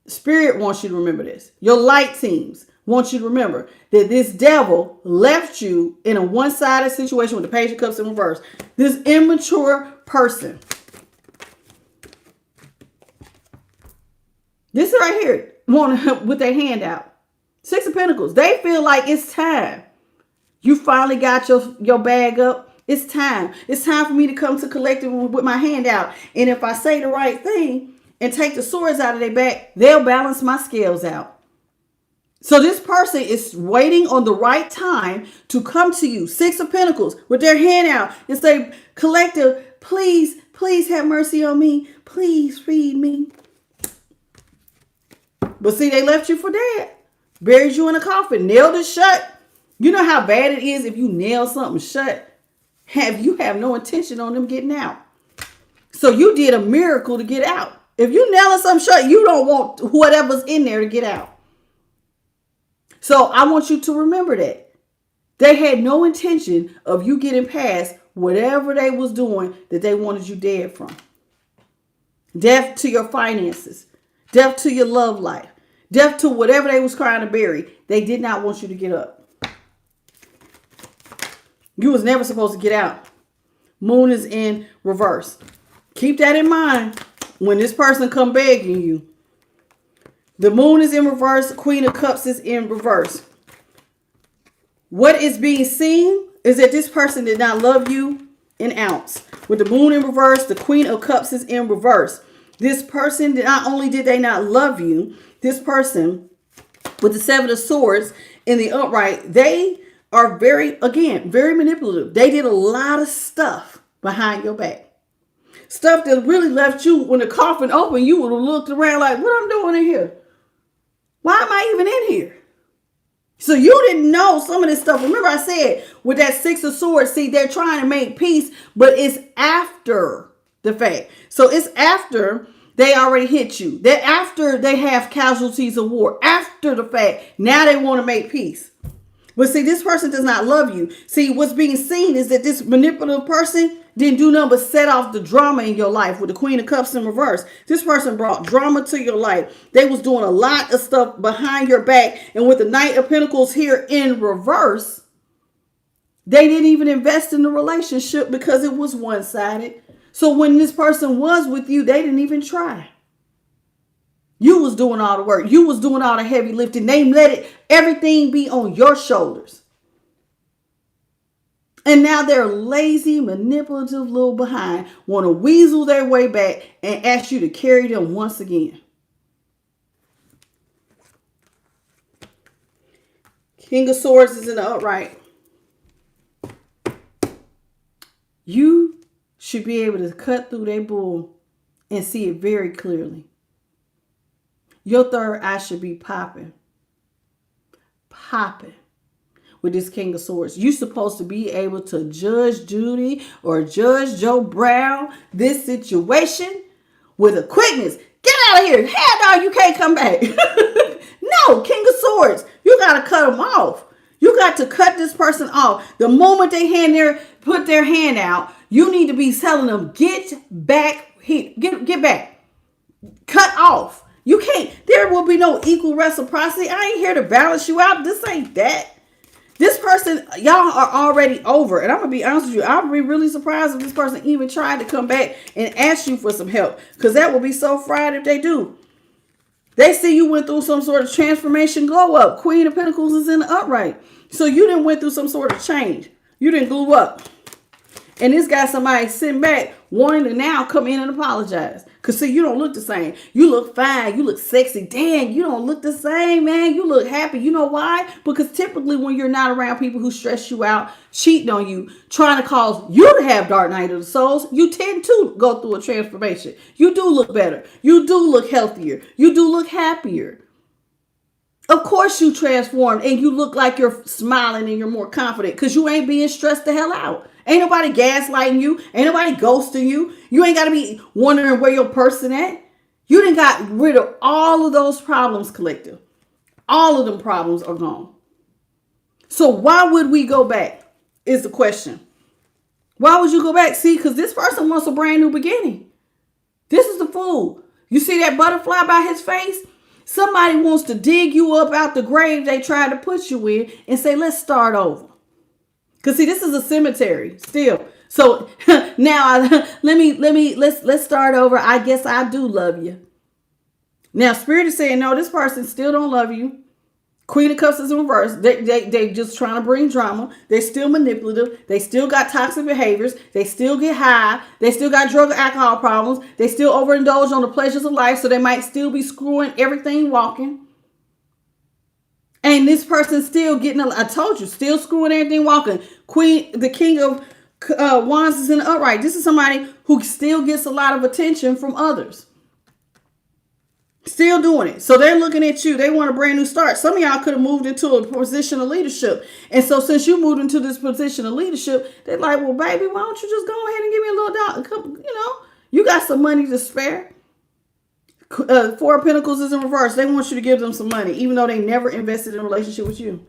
Speaker 1: Spirit wants you to remember this. Your light teams want you to remember that this devil left you in a one-sided situation with the Page of Cups in reverse. This immature person. This right here, with their hand out. 6 of Pentacles. They feel like it's time. You finally got your bag up. It's time. It's time for me to come to collective with my hand out. And if I say the right thing and take the swords out of their back, they'll balance my scales out. So this person is waiting on the right time to come to you. Six of Pentacles with their hand out and say, collective, please, please have mercy on me. Please feed me. But see, they left you for dead. Buried you in a coffin. Nailed it shut. You know how bad it is if you nail something shut. You have no intention on them getting out. So you did a miracle to get out. If you nailing something shut, you don't want whatever's in there to get out. So I want you to remember that. They had no intention of you getting past whatever they was doing that they wanted you dead from. Death to your finances. Death to your love life. Death to whatever they was trying to bury. They did not want you to get up. You was never supposed to get out. Moon is in reverse. Keep that in mind when this person come begging you. The moon is in reverse. Queen of Cups is in reverse. What is being seen is that this person did not love you an ounce. With the moon in reverse, the Queen of Cups is in reverse. This person, not only did they not love you, this person with the Seven of Swords in the upright, they are very manipulative. They did a lot of stuff behind your back. Stuff that really left you, when the coffin opened, you would have looked around like, what I'm doing in here? Why am I even in here? So you didn't know some of this stuff. Remember I said with that Six of Swords, see, they're trying to make peace, but it's after the fact. So it's after they already hit you. That after they have casualties of war. After the fact, now they want to make peace. But see, this person does not love you. See, what's being seen is that this manipulative person didn't do nothing but set off the drama in your life with the Queen of Cups in reverse. This person brought drama to your life. They was doing a lot of stuff behind your back. And with the Knight of Pentacles here in reverse, they didn't even invest in the relationship because it was one-sided. So when this person was with you, they didn't even try. You was doing all the work. You was doing all the heavy lifting. They let everything be on your shoulders. And now they're lazy, manipulative, little behind, want to weasel their way back and ask you to carry them once again. King of Swords is in the upright. You should be able to cut through their bull and see it very clearly. Your third eye should be popping. Popping. With this King of Swords, you're supposed to be able to judge Judy or judge Joe Brown, this situation, with a quickness. Get out of here. Hell no, you can't come back. No, King of Swords, you got to cut them off. You got to cut this person off. The moment they put their hand out, you need to be telling them, get back here. Get back. Cut off. You can't. There will be no equal reciprocity. I ain't here to balance you out. This ain't that. This person, y'all are already over. And I'm going to be honest with you. I'll be really surprised if this person even tried to come back and ask you for some help. Because that would be so fried if they do. They see you went through some sort of transformation glow up. Queen of Pentacles is in the upright. So you didn't went through some sort of change. You didn't glue up. And this guy, somebody sitting back wanting to now come in and apologize. Because see, you don't look the same. You look fine. You look sexy. Dang, you don't look the same, man. You look happy. You know why? Because typically when you're not around people who stress you out, cheating on you, trying to cause you to have dark night of the souls, you tend to go through a transformation. You do look better. You do look healthier. You do look happier. Of course you transformed and you look like you're smiling and you're more confident because you ain't being stressed the hell out. Ain't nobody gaslighting you. Ain't nobody ghosting you. You ain't got to be wondering where your person at. You done got rid of all of those problems, collective. All of them problems are gone. So why would we go back is the question. Why would you go back? See, because this person wants a brand new beginning. This is the fool. You see that butterfly by his face? Somebody wants to dig you up out the grave they tried to put you in and say, let's start over. Because see, this is a cemetery still. So now let's start over. I guess I do love you. Now Spirit is saying, no, this person still don't love you. Queen of Cups is in reverse. They just trying to bring drama. They're still manipulative. They still got toxic behaviors. They still get high. They still got drug and alcohol problems. They still overindulge on the pleasures of life. So they might still be screwing everything walking. And this person's still getting, I told you, still screwing everything walking. The king of wands is in the upright. This is somebody who still gets a lot of attention from others. Still doing it. So they're looking at you. They want a brand new start. Some of y'all could have moved into a position of leadership. And so since you moved into this position of leadership, they're like, well, baby, why don't you just go ahead and give me a little dollar? You know, you got some money to spare. Four of Pentacles is in reverse. They want you to give them some money, even though they never invested in a relationship with you.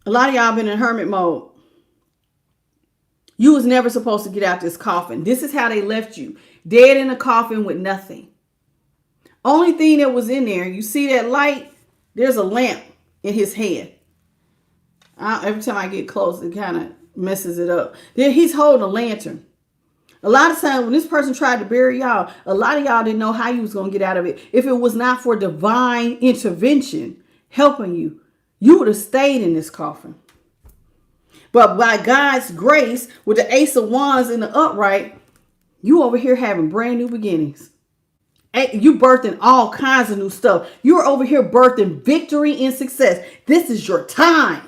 Speaker 1: A lot of y'all been in hermit mode. You was never supposed to get out this coffin. This is how they left you. Dead in a coffin with nothing. Only thing that was in there, you see that light? There's a lamp in his hand. Every time I get close, it kind of messes it up. Then he's holding a lantern. A lot of times when this person tried to bury y'all, a lot of y'all didn't know how you was going to get out of it. If it was not for divine intervention helping you, you would have stayed in this coffin. But by God's grace, with the Ace of Wands in the upright, you over here having brand new beginnings. You birthing all kinds of new stuff. You're over here birthing victory and success. This is your time.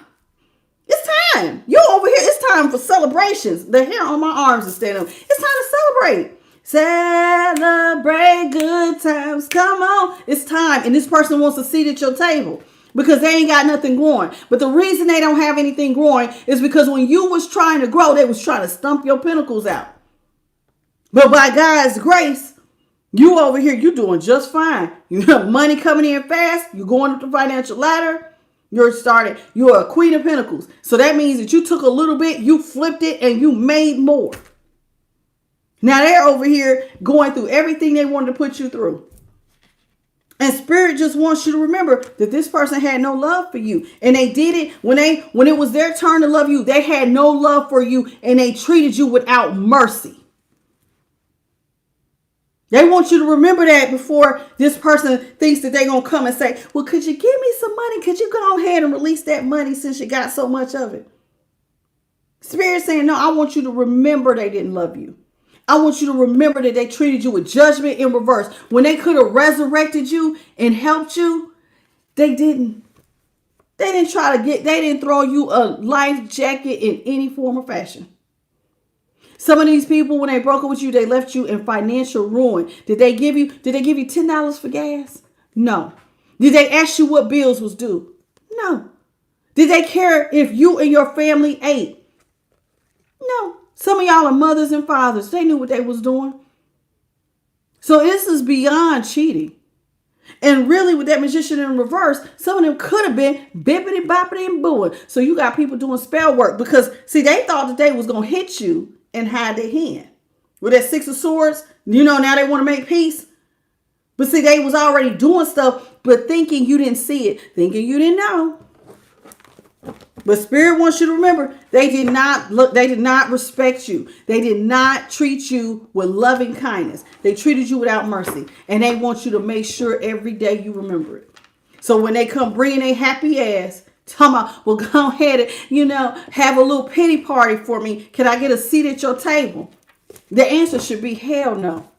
Speaker 1: It's time. You over here. It's time for celebrations. The hair on my arms is standing up. It's time to celebrate. Celebrate good times. Come on. It's time. And this person wants a seat at your table because they ain't got nothing growing. But the reason they don't have anything growing is because when you was trying to grow, they was trying to stump your pinnacles out. But by God's grace, you over here, you doing just fine. You have money coming in fast. You're going up the financial ladder. You're a queen of pentacles. So that means that you took a little bit, you flipped it, and you made more. Now they're over here going through everything they wanted to put you through. And Spirit just wants you to remember that this person had no love for you. And they did it when it was their turn to love you. They had no love for you and they treated you without mercy. They want you to remember that before this person thinks that they're going to come and say, well, could you give me some money? Could you go ahead and release that money since you got so much of it? Spirit saying, no, I want you to remember they didn't love you. I want you to remember that they treated you with judgment in reverse. When they could have resurrected you and helped you, they didn't. They didn't throw you a life jacket in any form or fashion. Some of these people, when they broke up with you, they left you in financial ruin. Did they give you $10 for gas? No. Did they ask you what bills was due? No. Did they care if you and your family ate? No. Some of y'all are mothers and fathers. They knew what they was doing. So this is beyond cheating. And really with that magician in reverse, some of them could have been bippity boppity and booing. So you got people doing spell work because see, they thought that they was going to hit you and hide their hand. With that Six of Swords, now they want to make peace. But see, they was already doing stuff, but thinking you didn't see it, thinking you didn't know. But Spirit wants you to remember, they did not respect you. They did not treat you with loving kindness. They treated you without mercy. And they want you to make sure every day you remember it. So when they come bringing a happy ass, talking about, well, go ahead and, have a little pity party for me. Can I get a seat at your table? The answer should be hell no.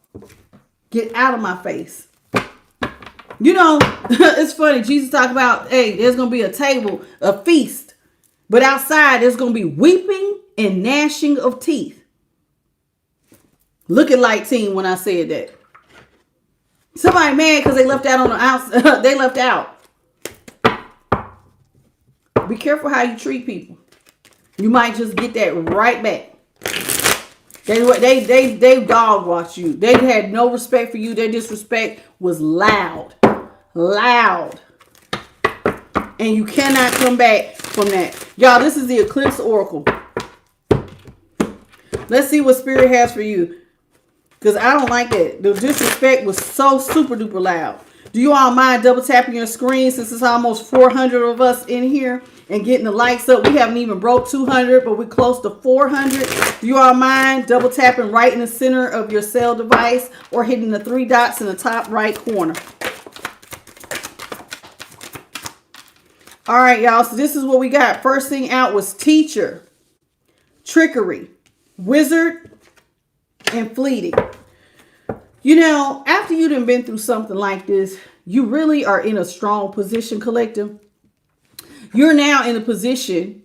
Speaker 1: Get out of my face. It's funny. Jesus talked about, hey, there's going to be a table, a feast. But outside, there's going to be weeping and gnashing of teeth. Looking like teen when I said that. Somebody mad because they left out on the outside. They left out. Be careful how you treat people. You might just get that right back. They dog watch you. They had no respect for you. Their disrespect was loud. Loud. And you cannot come back from that. Y'all, this is the Eclipse Oracle. Let's see what Spirit has for you. Because I don't like that. The disrespect was so super duper loud. Do you all mind double tapping your screen since it's almost 400 of us in here and getting the likes up? We haven't even broke 200, but we're close to 400. Do you all mind double tapping right in the center of your cell device or hitting the 3 dots in the top right corner? All right, y'all. So this is what we got. First thing out was teacher, trickery, wizard, and fleeting. You know, after you done been through something like this, you really are in a strong position, collective. You're now in a position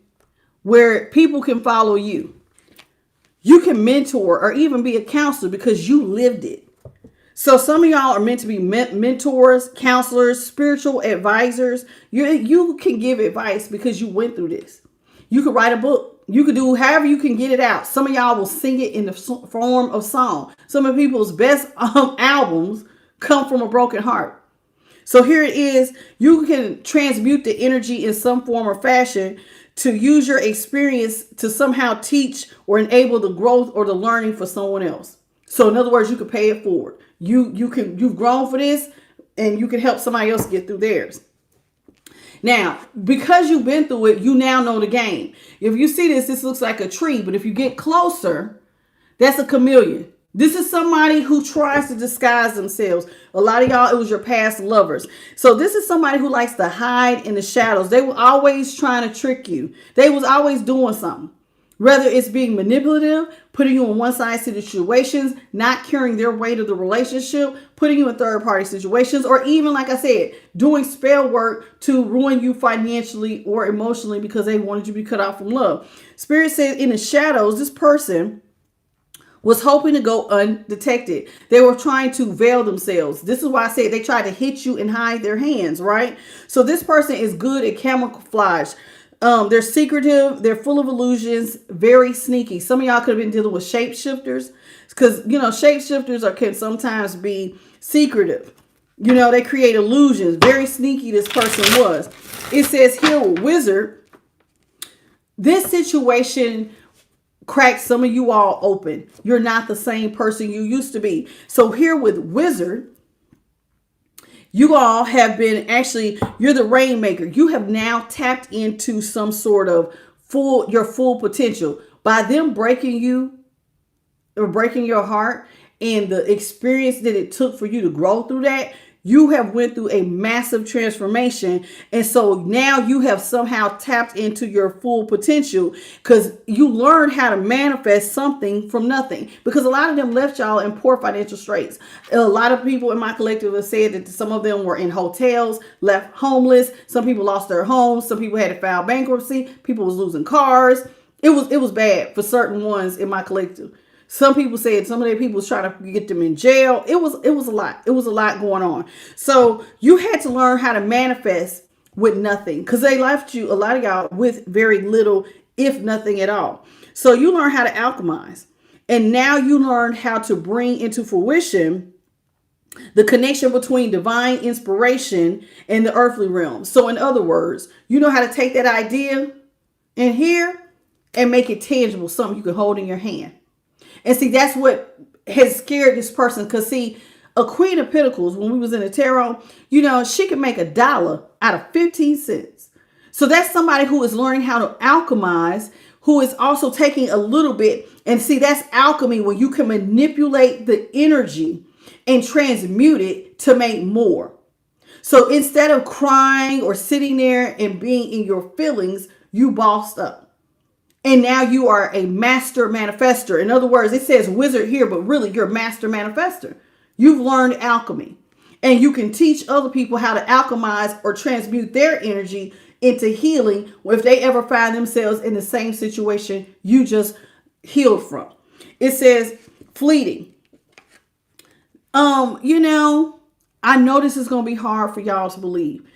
Speaker 1: where people can follow you. You can mentor or even be a counselor because you lived it. So some of y'all are meant to be mentors, counselors, spiritual advisors. You can give advice because you went through this. You could write a book. You could do however you can get it out. Some of y'all will sing it in the form of song. Some of people's best albums come from a broken heart. So here it is. You can transmute the energy in some form or fashion to use your experience to somehow teach or enable the growth or the learning for someone else. So in other words, you can pay it forward. You've grown for this and you can help somebody else get through theirs. Now, because you've been through it, you now know the game. If you see this looks like a tree, but if you get closer, that's a chameleon. This is somebody who tries to disguise themselves. A lot of y'all, it was your past lovers. So this is somebody who likes to hide in the shadows. They were always trying to trick you. They was always doing something. Whether it's being manipulative, putting you in one-sided situations, not carrying their weight of the relationship, putting you in third-party situations, or even, like I said, doing spell work to ruin you financially or emotionally because they wanted you to be cut off from love. Spirit says in the shadows, this person was hoping to go undetected. They were trying to veil themselves. This is why I said they tried to hit you and hide their hands, right? So this person is good at camouflage. They're secretive. They're full of illusions. Very sneaky. Some of y'all could have been dealing with shapeshifters because, you know, shapeshifters can sometimes be secretive. You know, they create illusions. Very sneaky this person was. It says here, wizard, this situation cracked some of you all open. You're not the same person you used to be. So here with wizard, you all have been you're the rainmaker. You have now tapped into some sort of your full potential by them breaking you or breaking your heart and the experience that it took for you to grow through that. You have went through a massive transformation. And so now you have somehow tapped into your full potential because you learned how to manifest something from nothing, because a lot of them left y'all in poor financial straits. A lot of people in my collective have said that some of them were in hotels, left homeless. Some people lost their homes. Some people had to file bankruptcy. People was losing cars. It was bad for certain ones in my collective. Some people said some of their people was trying to get them in jail. It was a lot. It was a lot going on. So you had to learn how to manifest with nothing because they left you, a lot of y'all, with very little, if nothing at all. So you learn how to alchemize. And now you learn how to bring into fruition the connection between divine inspiration and the earthly realm. So in other words, you know how to take that idea in here and make it tangible, something you can hold in your hand. And see, that's what has scared this person. Because see, a Queen of Pentacles, when we was in the tarot, you know, she could make $1 out of 15 cents. So that's somebody who is learning how to alchemize, who is also taking a little bit. And see, that's alchemy, when you can manipulate the energy and transmute it to make more. So instead of crying or sitting there and being in your feelings, you bossed up. And now you are a master manifester. In other words, it says wizard here, but really you're a master manifester. You've learned alchemy. And you can teach other people how to alchemize or transmute their energy into healing if they ever find themselves in the same situation you just healed from. It says fleeting. You know, I know this is going to be hard for y'all to believe,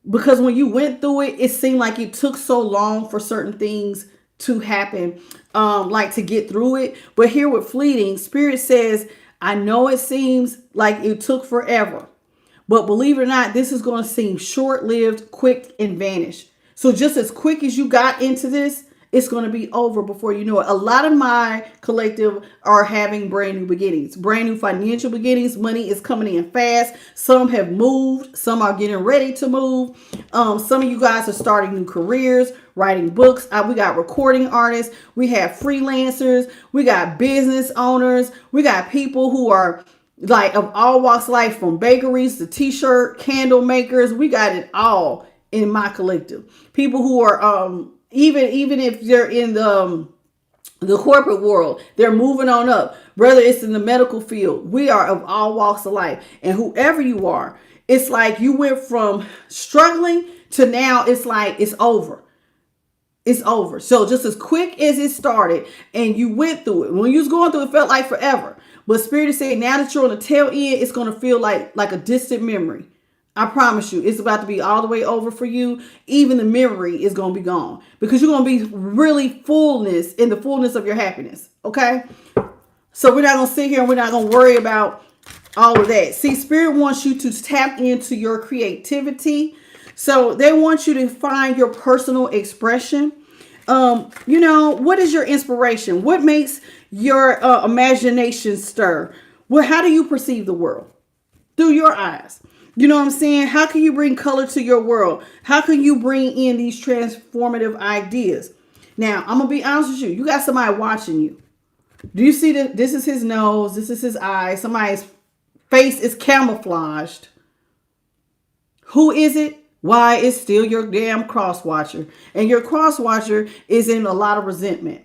Speaker 1: because when you went through it, it seemed like it took so long for certain things to happen, like to get through it. But here with fleeting, Spirit says, I know it seems like it took forever, but believe it or not, this is going to seem short-lived, quick, and vanish. So just as quick as you got into this, it's going to be over before you know it. A lot of my collective are having brand new beginnings, brand new financial beginnings. Money is coming in fast. Some have moved. Some are getting ready to move. Some of you guys are starting new careers, writing books. We got recording artists. We have freelancers. We got business owners. We got people who are like of all walks of life, from bakeries to t-shirt, candle makers. We got it all in my collective. People who are, even if they're in the the corporate world, they're moving on up. Whether it's in the medical field, we are of all walks of life. And whoever you are, it's like you went from struggling to now it's like it's over. It's over. So just as quick as it started and you went through it, when you was going through it, felt like forever. But Spirit is saying now that you're on the tail end, it's going to feel like a distant memory. I promise you, it's about to be all the way over for you. Even the memory is going to be gone because you're going to be really fullness in the fullness of your happiness. Okay. So we're not going to sit here and we're not going to worry about all of that. See, Spirit wants you to tap into your creativity. So they want you to find your personal expression. What is your inspiration? What makes your imagination stir? Well, how do you perceive the world? Through your eyes. You know what I'm saying? How can you bring color to your world? How can you bring in these transformative ideas? Now, I'm going to be honest with you. You got somebody watching you. Do you see that this is his nose? This is his eye. Somebody's face is camouflaged. Who is it? Why? It's still your damn cross watcher. And your cross watcher is in a lot of resentment.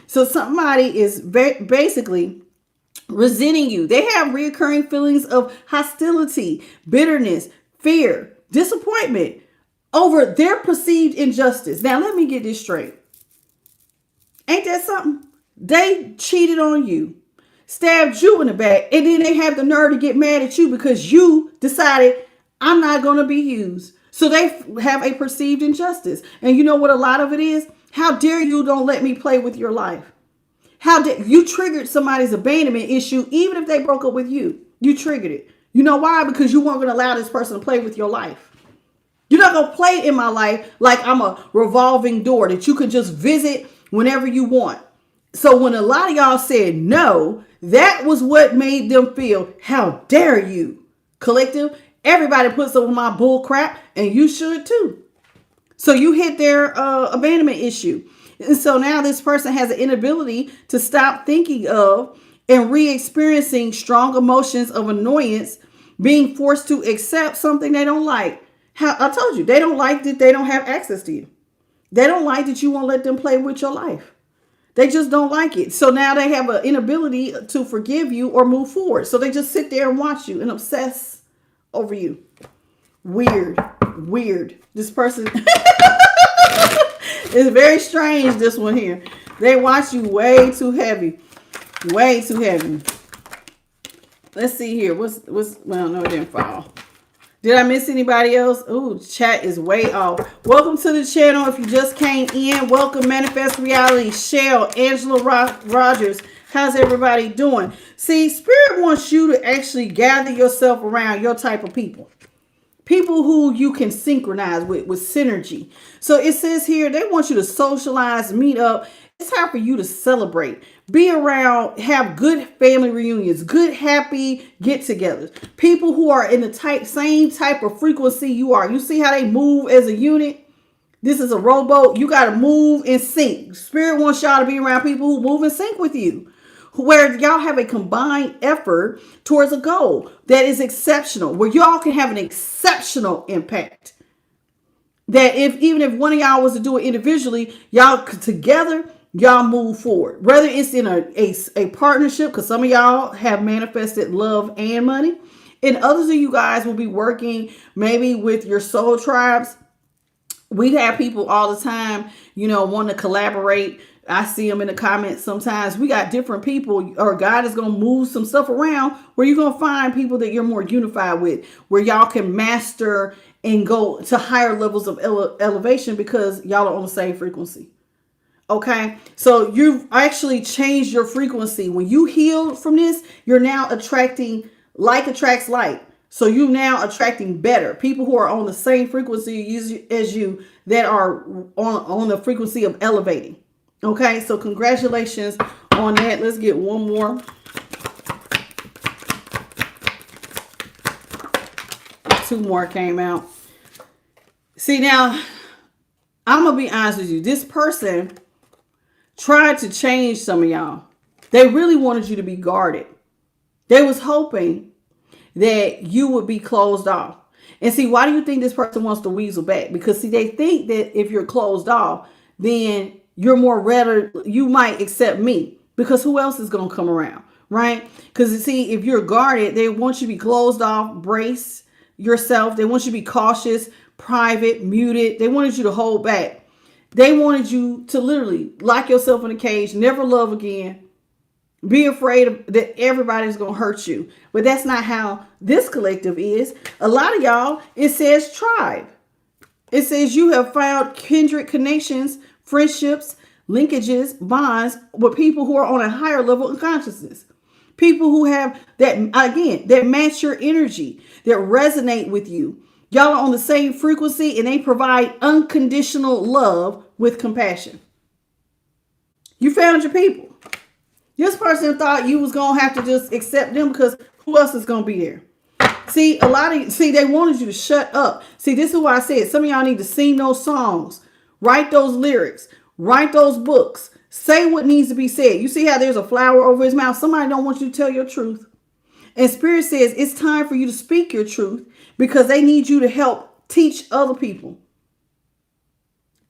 Speaker 1: So somebody is basically resenting you. They have recurring feelings of hostility, bitterness, fear, disappointment over their perceived injustice. Now, let me get this straight. Ain't that something? They cheated on you, stabbed you in the back, and then they have the nerve to get mad at you because you decided I'm not going to be used. So they have a perceived injustice. And you know what a lot of it is? How dare you don't let me play with your life? How did you triggered somebody's abandonment issue, even if they broke up with you? You triggered it. You know why? Because you weren't going to allow this person to play with your life. You're not going to play in my life like I'm a revolving door that you can just visit whenever you want. So when a lot of y'all said no, that was what made them feel, how dare you? Collective, everybody puts up with my bull crap, and you should too. So you hit their abandonment issue. And so now this person has an inability to stop thinking of and re-experiencing strong emotions of annoyance, being forced to accept something they don't like. How I told you, they don't like that they don't have access to you. They don't like that you won't let them play with your life. They just don't like it. So now they have an inability to forgive you or move forward. So they just sit there and watch you and obsess over you. Weird. This person is very strange, this one here. They watch you way too heavy. Way too heavy. Let's see here. Well, no, it didn't fall. Did I miss anybody else? Ooh, chat is way off. Welcome to the channel. If you just came in, welcome Manifest Reality, Shell, Angela Rogers. How's everybody doing? See, Spirit wants you to actually gather yourself around your type of people. People who you can synchronize with synergy. So it says here, they want you to socialize, meet up. It's time for you to celebrate. Be around, have good family reunions, good, happy get-togethers. People who are in the same type of frequency you are. You see how they move as a unit? This is a rowboat. You got to move in sync. Spirit wants y'all to be around people who move in sync with you, where y'all have a combined effort towards a goal that is exceptional, where y'all can have an exceptional impact. That even if one of y'all was to do it individually, y'all together, y'all move forward. Whether it's in a partnership, because some of y'all have manifested love and money, and others of you guys will be working maybe with your soul tribes. We have people all the time, want to collaborate. I see them in the comments sometimes. We got different people, or God is going to move some stuff around where you're going to find people that you're more unified with, where y'all can master and go to higher levels of elevation because y'all are on the same frequency. Okay, so you've actually changed your frequency. When you heal from this, you're now attracting, like attracts like. So you now attracting better people who are on the same frequency as you, that are on the frequency of elevating. Okay, so congratulations on that. Let's get one more. Two more came out. See, now, I'm going to be honest with you. This person tried to change some of y'all. They really wanted you to be guarded. They was hoping that you would be closed off. And see, why do you think this person wants to weasel back? Because see, they think that if you're closed off, then you're more ready, you might accept me, because who else is going to come around, right? Because you see, if you're guarded, they want you to be closed off, brace yourself. They want you to be cautious, private, muted. They wanted you to hold back. They wanted you to literally lock yourself in a cage, never love again, be afraid that everybody's going to hurt you. But that's not how this collective is. A lot of y'all, it says tribe. It says you have found kindred connections, friendships, linkages, bonds with people who are on a higher level of consciousness. People who have that, again, that match your energy, that resonate with you. Y'all are on the same frequency and they provide unconditional love with compassion. You found your people. This person thought you was going to have to just accept them because who else is going to be there? See, they wanted you to shut up. See, this is why I said some of y'all need to sing those songs, write those lyrics, write those books, say what needs to be said. You see how there's a flower over his mouth? Somebody don't want you to tell your truth. And Spirit says it's time for you to speak your truth because they need you to help teach other people.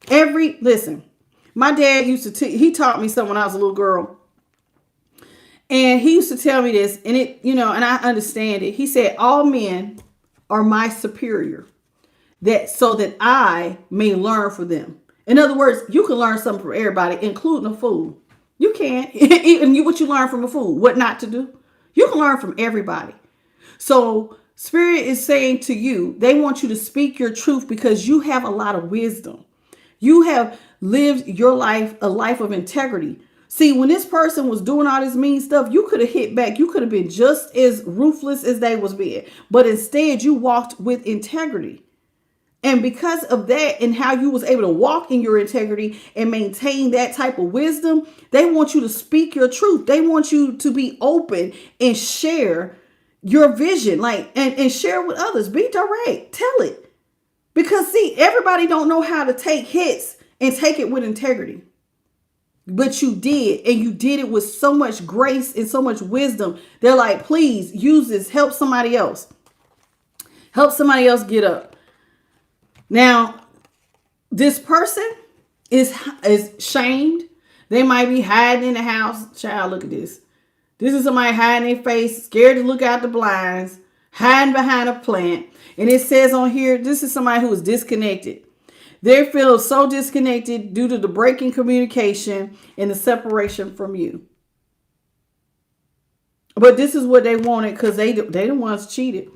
Speaker 1: Listen, my dad used to, he taught me something when I was a little girl. And he used to tell me this, and and I understand it. He said, all men are my superior, so that I may learn from them. In other words, you can learn something from everybody, including a fool. You can. Even what you learn from a fool, what not to do. You can learn from everybody. So Spirit is saying to you, they want you to speak your truth because you have a lot of wisdom. You have lived your life, a life of integrity. See, when this person was doing all this mean stuff, you could have hit back. You could have been just as ruthless as they was being. But instead, you walked with integrity. And because of that and how you was able to walk in your integrity and maintain that type of wisdom, they want you to speak your truth. They want you to be open and share your vision, and share with others. Be direct. Tell it. Because see, everybody don't know how to take hits and take it with integrity. But you did, and you did it with so much grace and so much wisdom. They're like, please use this. Help somebody else. Help somebody else get up. Now, this person is shamed. They might be hiding in the house. Child, look at this. This is somebody hiding their face, scared to look out the blinds, hiding behind a plant. And it says on here, this is somebody who is disconnected. They feel so disconnected due to the breaking communication and the separation from you. But this is what they wanted because they the ones cheated.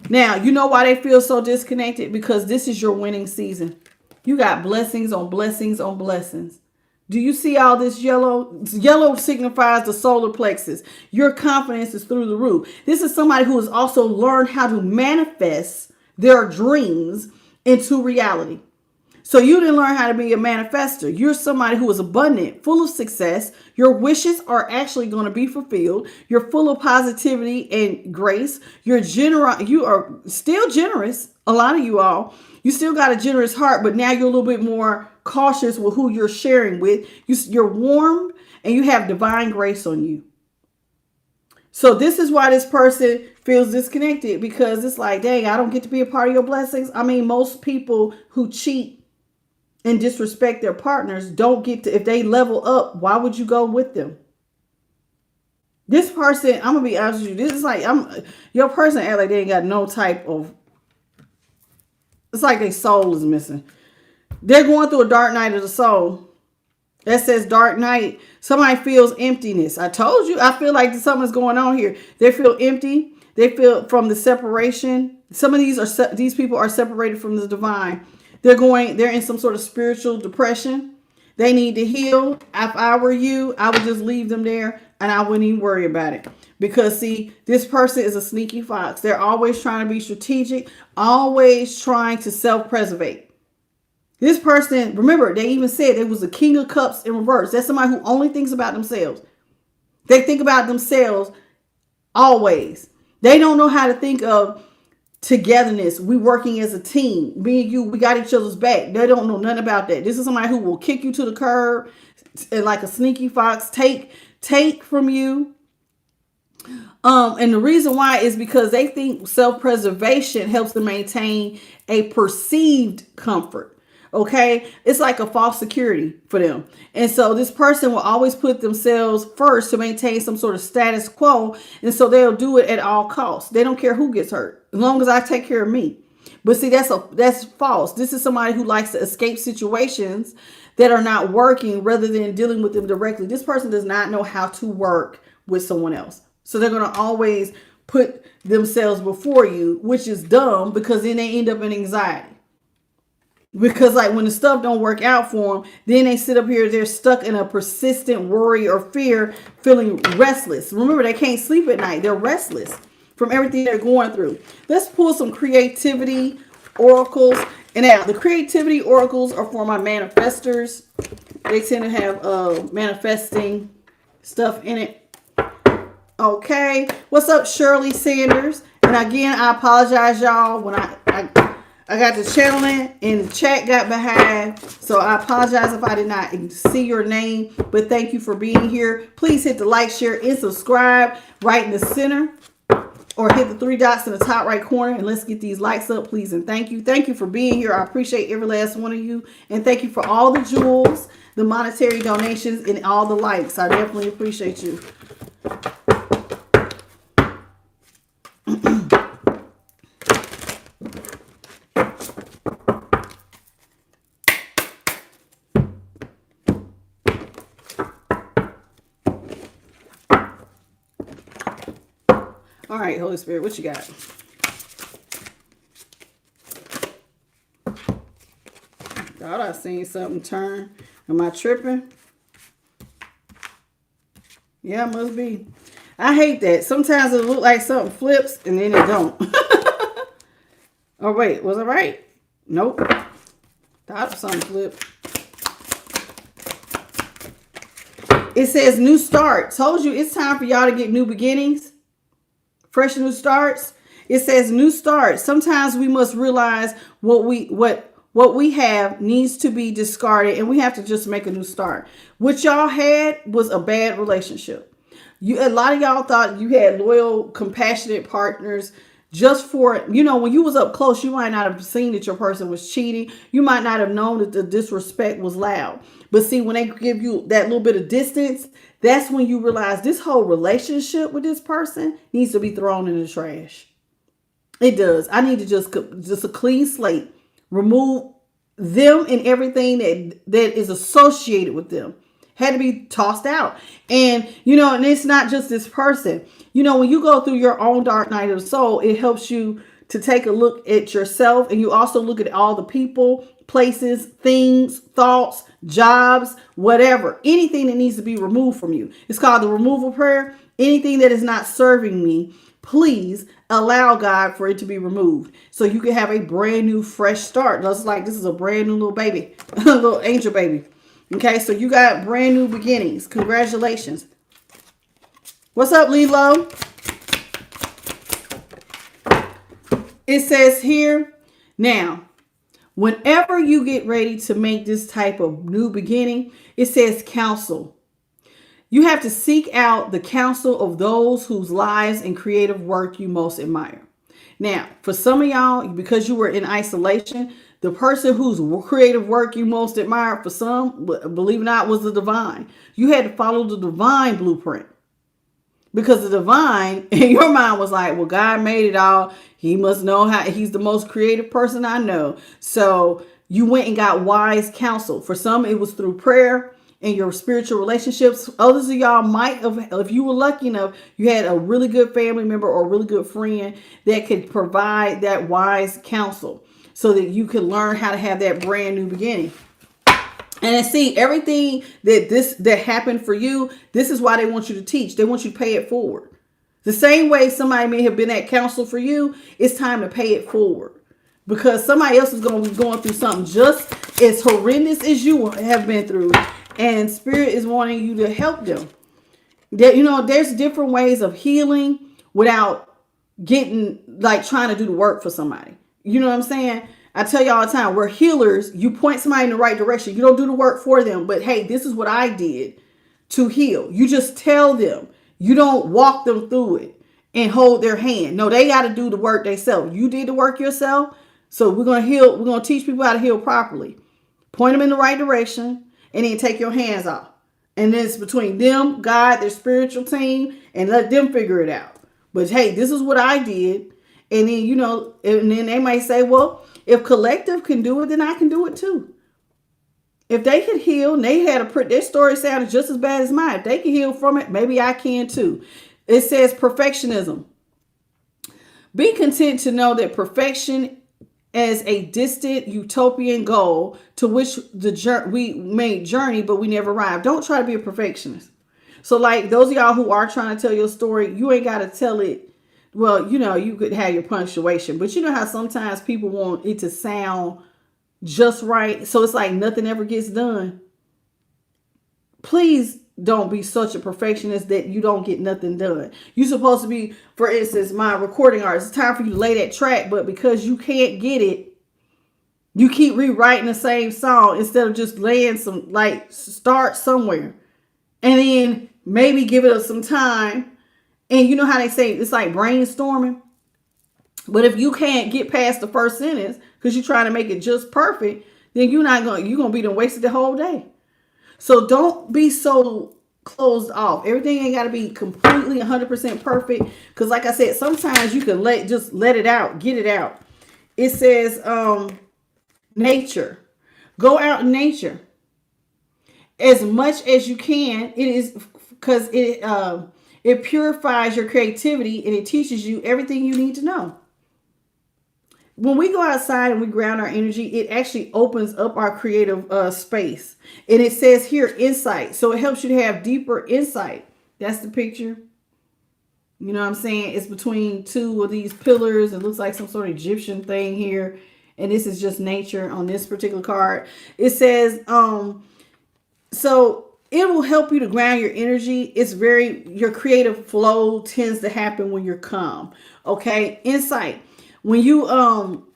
Speaker 1: Now, you know why they feel so disconnected? Because this is your winning season. You got blessings on blessings on blessings. Do you see all this yellow? Yellow signifies the solar plexus. Your confidence is through the roof. This is somebody who has also learned how to manifest their dreams into reality. So you didn't learn how to be a manifester. You're somebody who is abundant, full of success. Your wishes are actually going to be fulfilled. You're full of positivity and grace. You're generous. You are still generous. A lot of you all, you still got a generous heart, but now you're a little bit more cautious with who you're sharing with. You're warm and you have divine grace on you. So this is why this person feels disconnected, because it's like, dang, I don't get to be a part of your blessings. I mean, most people who cheat and disrespect their partners don't get to, if they level up, why would you go with them? This person, I'm going to be honest with you, this is like, your person act like they ain't got no type of, it's like their soul is missing. They're going through a dark night of the soul. That says dark night. Somebody feels emptiness. I told you, I feel like something's going on here. They feel empty. They feel from the separation. Some of these people are separated from the divine. They're in some sort of spiritual depression. They need to heal. If I were you, I would just leave them there and I wouldn't even worry about it. Because see, this person is a sneaky fox. They're always trying to be strategic, always trying to self-preservate. This person, remember, they even said it was the King of Cups in reverse. That's somebody who only thinks about themselves. They think about themselves always. They don't know how to think of togetherness. We working as a team. Me and you, we got each other's back. They don't know nothing about that. This is somebody who will kick you to the curb and like a sneaky fox, take from you. And the reason why is because they think self-preservation helps them maintain a perceived comfort. Okay, it's like a false security for them. And so this person will always put themselves first to maintain some sort of status quo. And so they'll do it at all costs. They don't care who gets hurt as long as I take care of me. But see, that's false. This is somebody who likes to escape situations that are not working rather than dealing with them directly. This person does not know how to work with someone else. So they're going to always put themselves before you, which is dumb, because then they end up in anxiety. Because like when the stuff don't work out for them, then they sit up here, they're stuck in a persistent worry or fear, feeling restless. Remember, they can't sleep at night. They're restless from everything they're going through. Let's pull some creativity oracles. And now the creativity oracles are for my manifestors. They tend to have manifesting stuff in it. Okay. What's up, Shirley Sanders? And again, I apologize, y'all, when I got the channeling and the chat got behind. So I apologize if I did not see your name. But thank you for being here. Please hit the like, share, and subscribe right in the center. Or hit the 3 dots in the top right corner. And let's get these likes up, please. And thank you. Thank you for being here. I appreciate every last one of you. And thank you for all the jewels, the monetary donations, and all the likes. I definitely appreciate you. All right, Holy Spirit, what you got? God, I seen something turn. Am I tripping? Yeah, it must be. I hate that. Sometimes it look like something flips and then it don't. Oh, wait, was it right? Nope. Thought something flipped. It says new start. Told you it's time for y'all to get new beginnings. Fresh new starts. It says new starts. Sometimes we must realize what we have needs to be discarded, and we have to just make a new start. What y'all had was a bad relationship. A lot of y'all thought you had loyal, compassionate partners just for, when you was up close, you might not have seen that your person was cheating. You might not have known that the disrespect was loud. But see, when they give you that little bit of distance, that's when you realize this whole relationship with this person needs to be thrown in the trash. It does. I need to just a clean slate. Remove them and everything that is associated with them. Had to be tossed out. And, and it's not just this person. When you go through your own dark night of the soul, it helps you to take a look at yourself. And you also look at all the people, places, things, thoughts, jobs, whatever, anything that needs to be removed from you. It's called the removal prayer. Anything that is not serving me, please allow God for it to be removed so you can have a brand new, fresh start. Just like this is a brand new little baby, a little angel baby. Okay, so you got brand new beginnings. Congratulations. What's up, Lilo? It says here, now, whenever you get ready to make this type of new beginning, it says counsel. You have to seek out the counsel of those whose lives and creative work you most admire. Now, for some of y'all, because you were in isolation, the person whose creative work you most admire, for some, believe it or not, was the divine. You had to follow the divine blueprint. Because the divine in your mind was like, well, God made it all. He must know how. He's the most creative person I know. So you went and got wise counsel. For some, it was through prayer and your spiritual relationships. Others of y'all might have, if you were lucky enough, you had a really good family member or a really good friend that could provide that wise counsel so that you could learn how to have that brand new beginning. And see, everything that happened for you, this is why they want you to teach. They want you to pay it forward. The same way somebody may have been at counsel for you, it's time to pay it forward. Because somebody else is going to be going through something just as horrendous as you have been through. And Spirit is wanting you to help them. There's different ways of healing without getting, trying to do the work for somebody. You know what I'm saying? I tell you all the time, we're healers. You point somebody in the right direction. You don't do the work for them. But hey, this is what I did to heal. You just tell them. You don't walk them through it and hold their hand. No, they got to do the work themselves. You did the work yourself. So we're going to heal. We're going to teach people how to heal properly. point them in the right direction, and then take your hands off. And then it's between them, God, their spiritual team, and let them figure it out. But hey, this is what I did. And then, and then they might say, well, if collective can do it, then I can do it too. If they could heal and they had their story sounded just as bad as mine. If they can heal from it, maybe I can too. It says perfectionism. Be content to know that perfection as a distant utopian goal to which we may journey, but we never arrive. Don't try to be a perfectionist. So like those of y'all who are trying to tell your story, you ain't got to tell it. Well, you could have your punctuation, but you know how sometimes people want it to sound just right. So it's like nothing ever gets done. Please don't be such a perfectionist that you don't get nothing done. You're supposed to be, for instance, my recording artist. It's time for you to lay that track, but because you can't get it, you keep rewriting the same song instead of just laying some, like, start somewhere and then maybe give it some time. And you know how they say it's like brainstorming. But if you can't get past the first sentence because you're trying to make it just perfect, then you're going to be done wasted the whole day. So don't be so closed off. Everything ain't got to be completely 100% perfect. Because like I said, sometimes you can let it out, get it out. It says nature. Go out in nature as much as you can. It is because it purifies your creativity and it teaches you everything you need to know. When we go outside and we ground our energy, it actually opens up our creative space. And it says here, insight. So it helps you to have deeper insight. That's the picture. You know what I'm saying? It's between two of these pillars. It looks like some sort of Egyptian thing here. And this is just nature on this particular card. It says, so it will help you to ground your energy. Your creative flow tends to happen when you're calm. Okay. Insight. When you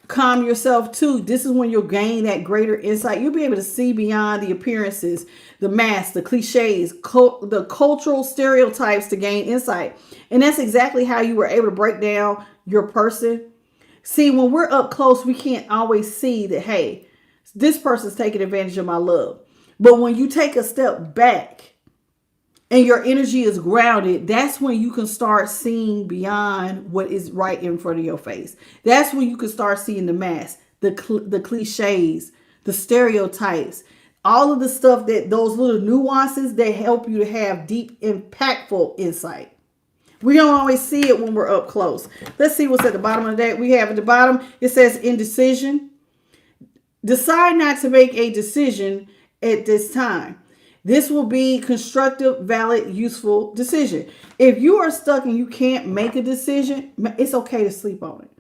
Speaker 1: calm yourself too, this is when you'll gain that greater insight. You'll be able to see beyond the appearances, the masks, the cliches, the cultural stereotypes to gain insight. And that's exactly how you were able to break down your person. See, when we're up close, we can't always see that, hey, this person's taking advantage of my love. But when you take a step back and your energy is grounded, that's when you can start seeing beyond what is right in front of your face. That's when you can start seeing the mask, the cliches, the stereotypes, all of the stuff that those little nuances that help you to have deep, impactful insight. We don't always see it when we're up close. Let's see what's at the bottom of the deck. We have at the bottom, it says indecision. Decide not to make a decision at this time. This will be constructive, valid, useful decision. If you are stuck and you can't make a decision, it's okay to sleep on it.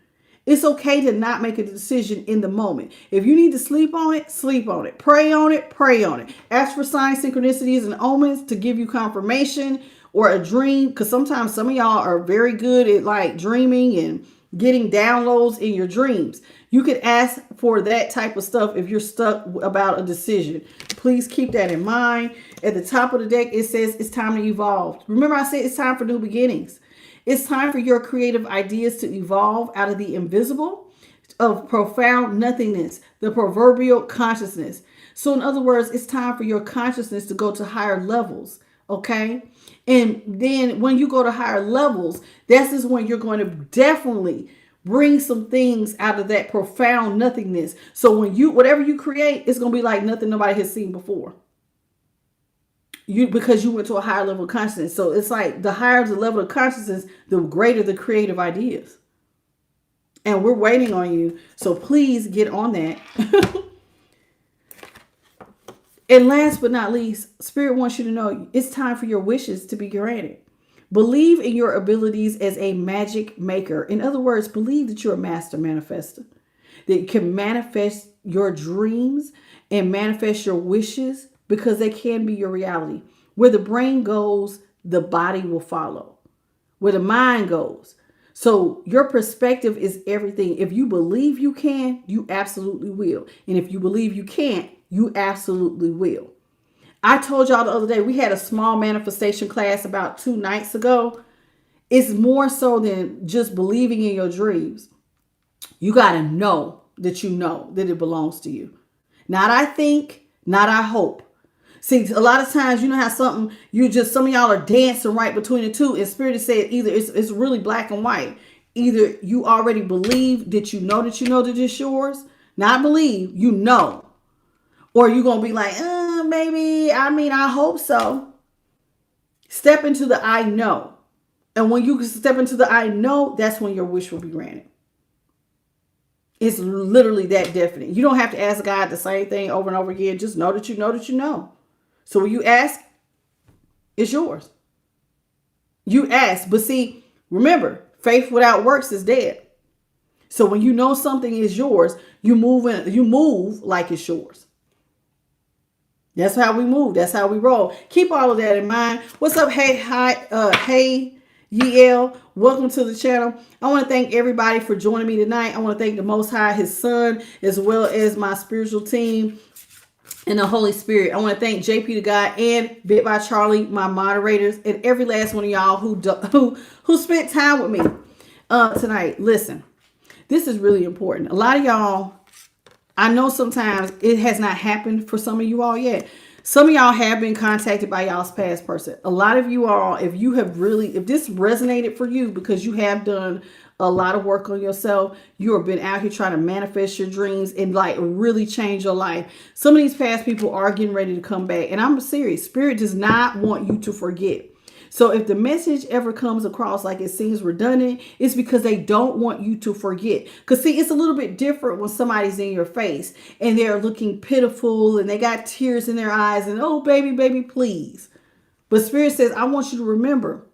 Speaker 1: It's okay to not make a decision in the moment. If you need to sleep on it, sleep on it. Pray on it, pray on it. Ask for signs, synchronicities, and omens to give you confirmation or a dream. Because sometimes some of y'all are very good at like dreaming and getting downloads in your dreams. You could ask for that type of stuff if you're stuck about a decision. Please keep that in mind. At the top of the deck, it says it's time to evolve. Remember I said it's time for new beginnings. It's time for your creative ideas to evolve out of the invisible, of profound nothingness, the proverbial consciousness. So in other words, it's time for your consciousness to go to higher levels. Okay. And then when you go to higher levels, this is when you're going to definitely bring some things out of that profound nothingness. So when whatever you create, it's going to be like nothing nobody has seen before. Because you went to a higher level of consciousness. So it's like the higher the level of consciousness, the greater the creative ideas. And we're waiting on you. So please get on that. And last but not least, Spirit wants you to know it's time for your wishes to be granted. Believe in your abilities as a magic maker. In other words, believe that you're a master manifester, that you can manifest your dreams and manifest your wishes because they can be your reality. Where the brain goes, the body will follow. Where the mind goes. So your perspective is everything. If you believe you can, you absolutely will. And if you believe you can't, you absolutely will. I told y'all the other day, we had a small manifestation class about 2 nights ago. It's more so than just believing in your dreams. You got to know that it belongs to you. Not I think, not I hope. See, a lot of times, you know how some of y'all are dancing right between the two. And Spirit has said either it's really black and white. Either you already believe that you know that it's yours. Not believe, you know. Or you're going to be like, maybe, I hope so. Step into the I know. And when you step into the I know, that's when your wish will be granted. It's literally that definite. You don't have to ask God the same thing over and over again. Just know that you know that you know. So when you ask, it's yours. You ask. But see, remember, faith without works is dead. So when you know something is yours, you move like it's yours. That's how we move. That's how we roll. Keep all of that in mind. What's up? Hey, Yel. Welcome to the channel. I want to thank everybody for joining me tonight. I want to thank the Most High, His Son, as well as my spiritual team and the Holy Spirit. I want to thank JP the God and Bit by Charlie, my moderators, and every last one of y'all who spent time with me tonight. Listen, this is really important. A lot of y'all, I know sometimes it has not happened for some of you all yet. Some of y'all have been contacted by y'all's past person. A lot of you all, if this resonated for you because you have done a lot of work on yourself, you have been out here trying to manifest your dreams and like really change your life. Some of these past people are getting ready to come back. And I'm serious. Spirit does not want you to forget. So if the message ever comes across like it seems redundant, it's because they don't want you to forget. Because see, it's a little bit different when somebody's in your face and they're looking pitiful and they got tears in their eyes and, oh, baby, please. But Spirit says, I want you to remember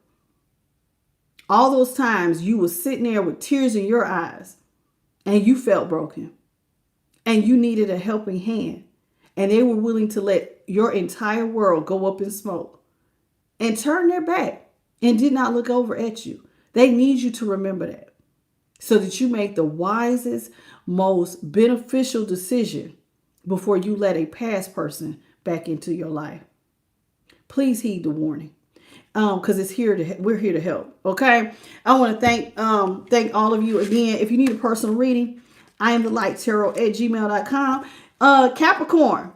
Speaker 1: all those times you were sitting there with tears in your eyes and you felt broken and you needed a helping hand and they were willing to let your entire world go up in smoke and turn their back and did not look over at you. They need you to remember that so that you make the wisest, most beneficial decision before you let a past person back into your life. Please heed the warning. Because we're here to help. Okay. I want to thank all of you again. If you need a personal reading, I am the light tarot@gmail.com. Capricorn.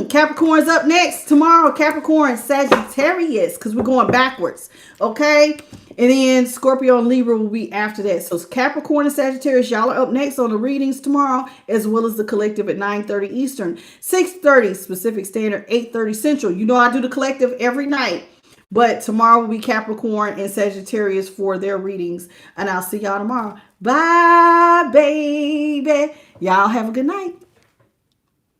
Speaker 1: Capricorn's up next tomorrow. Capricorn, Sagittarius, because we're going backwards. Okay. And then Scorpio and Libra will be after that. So Capricorn and Sagittarius, y'all are up next on the readings tomorrow, as well as the collective at 9:30 Eastern, 6:30 Pacific Standard, 8:30 Central. You know I do the collective every night. But tomorrow will be Capricorn and Sagittarius for their readings. And I'll see y'all tomorrow. Bye, baby. Y'all have a good night.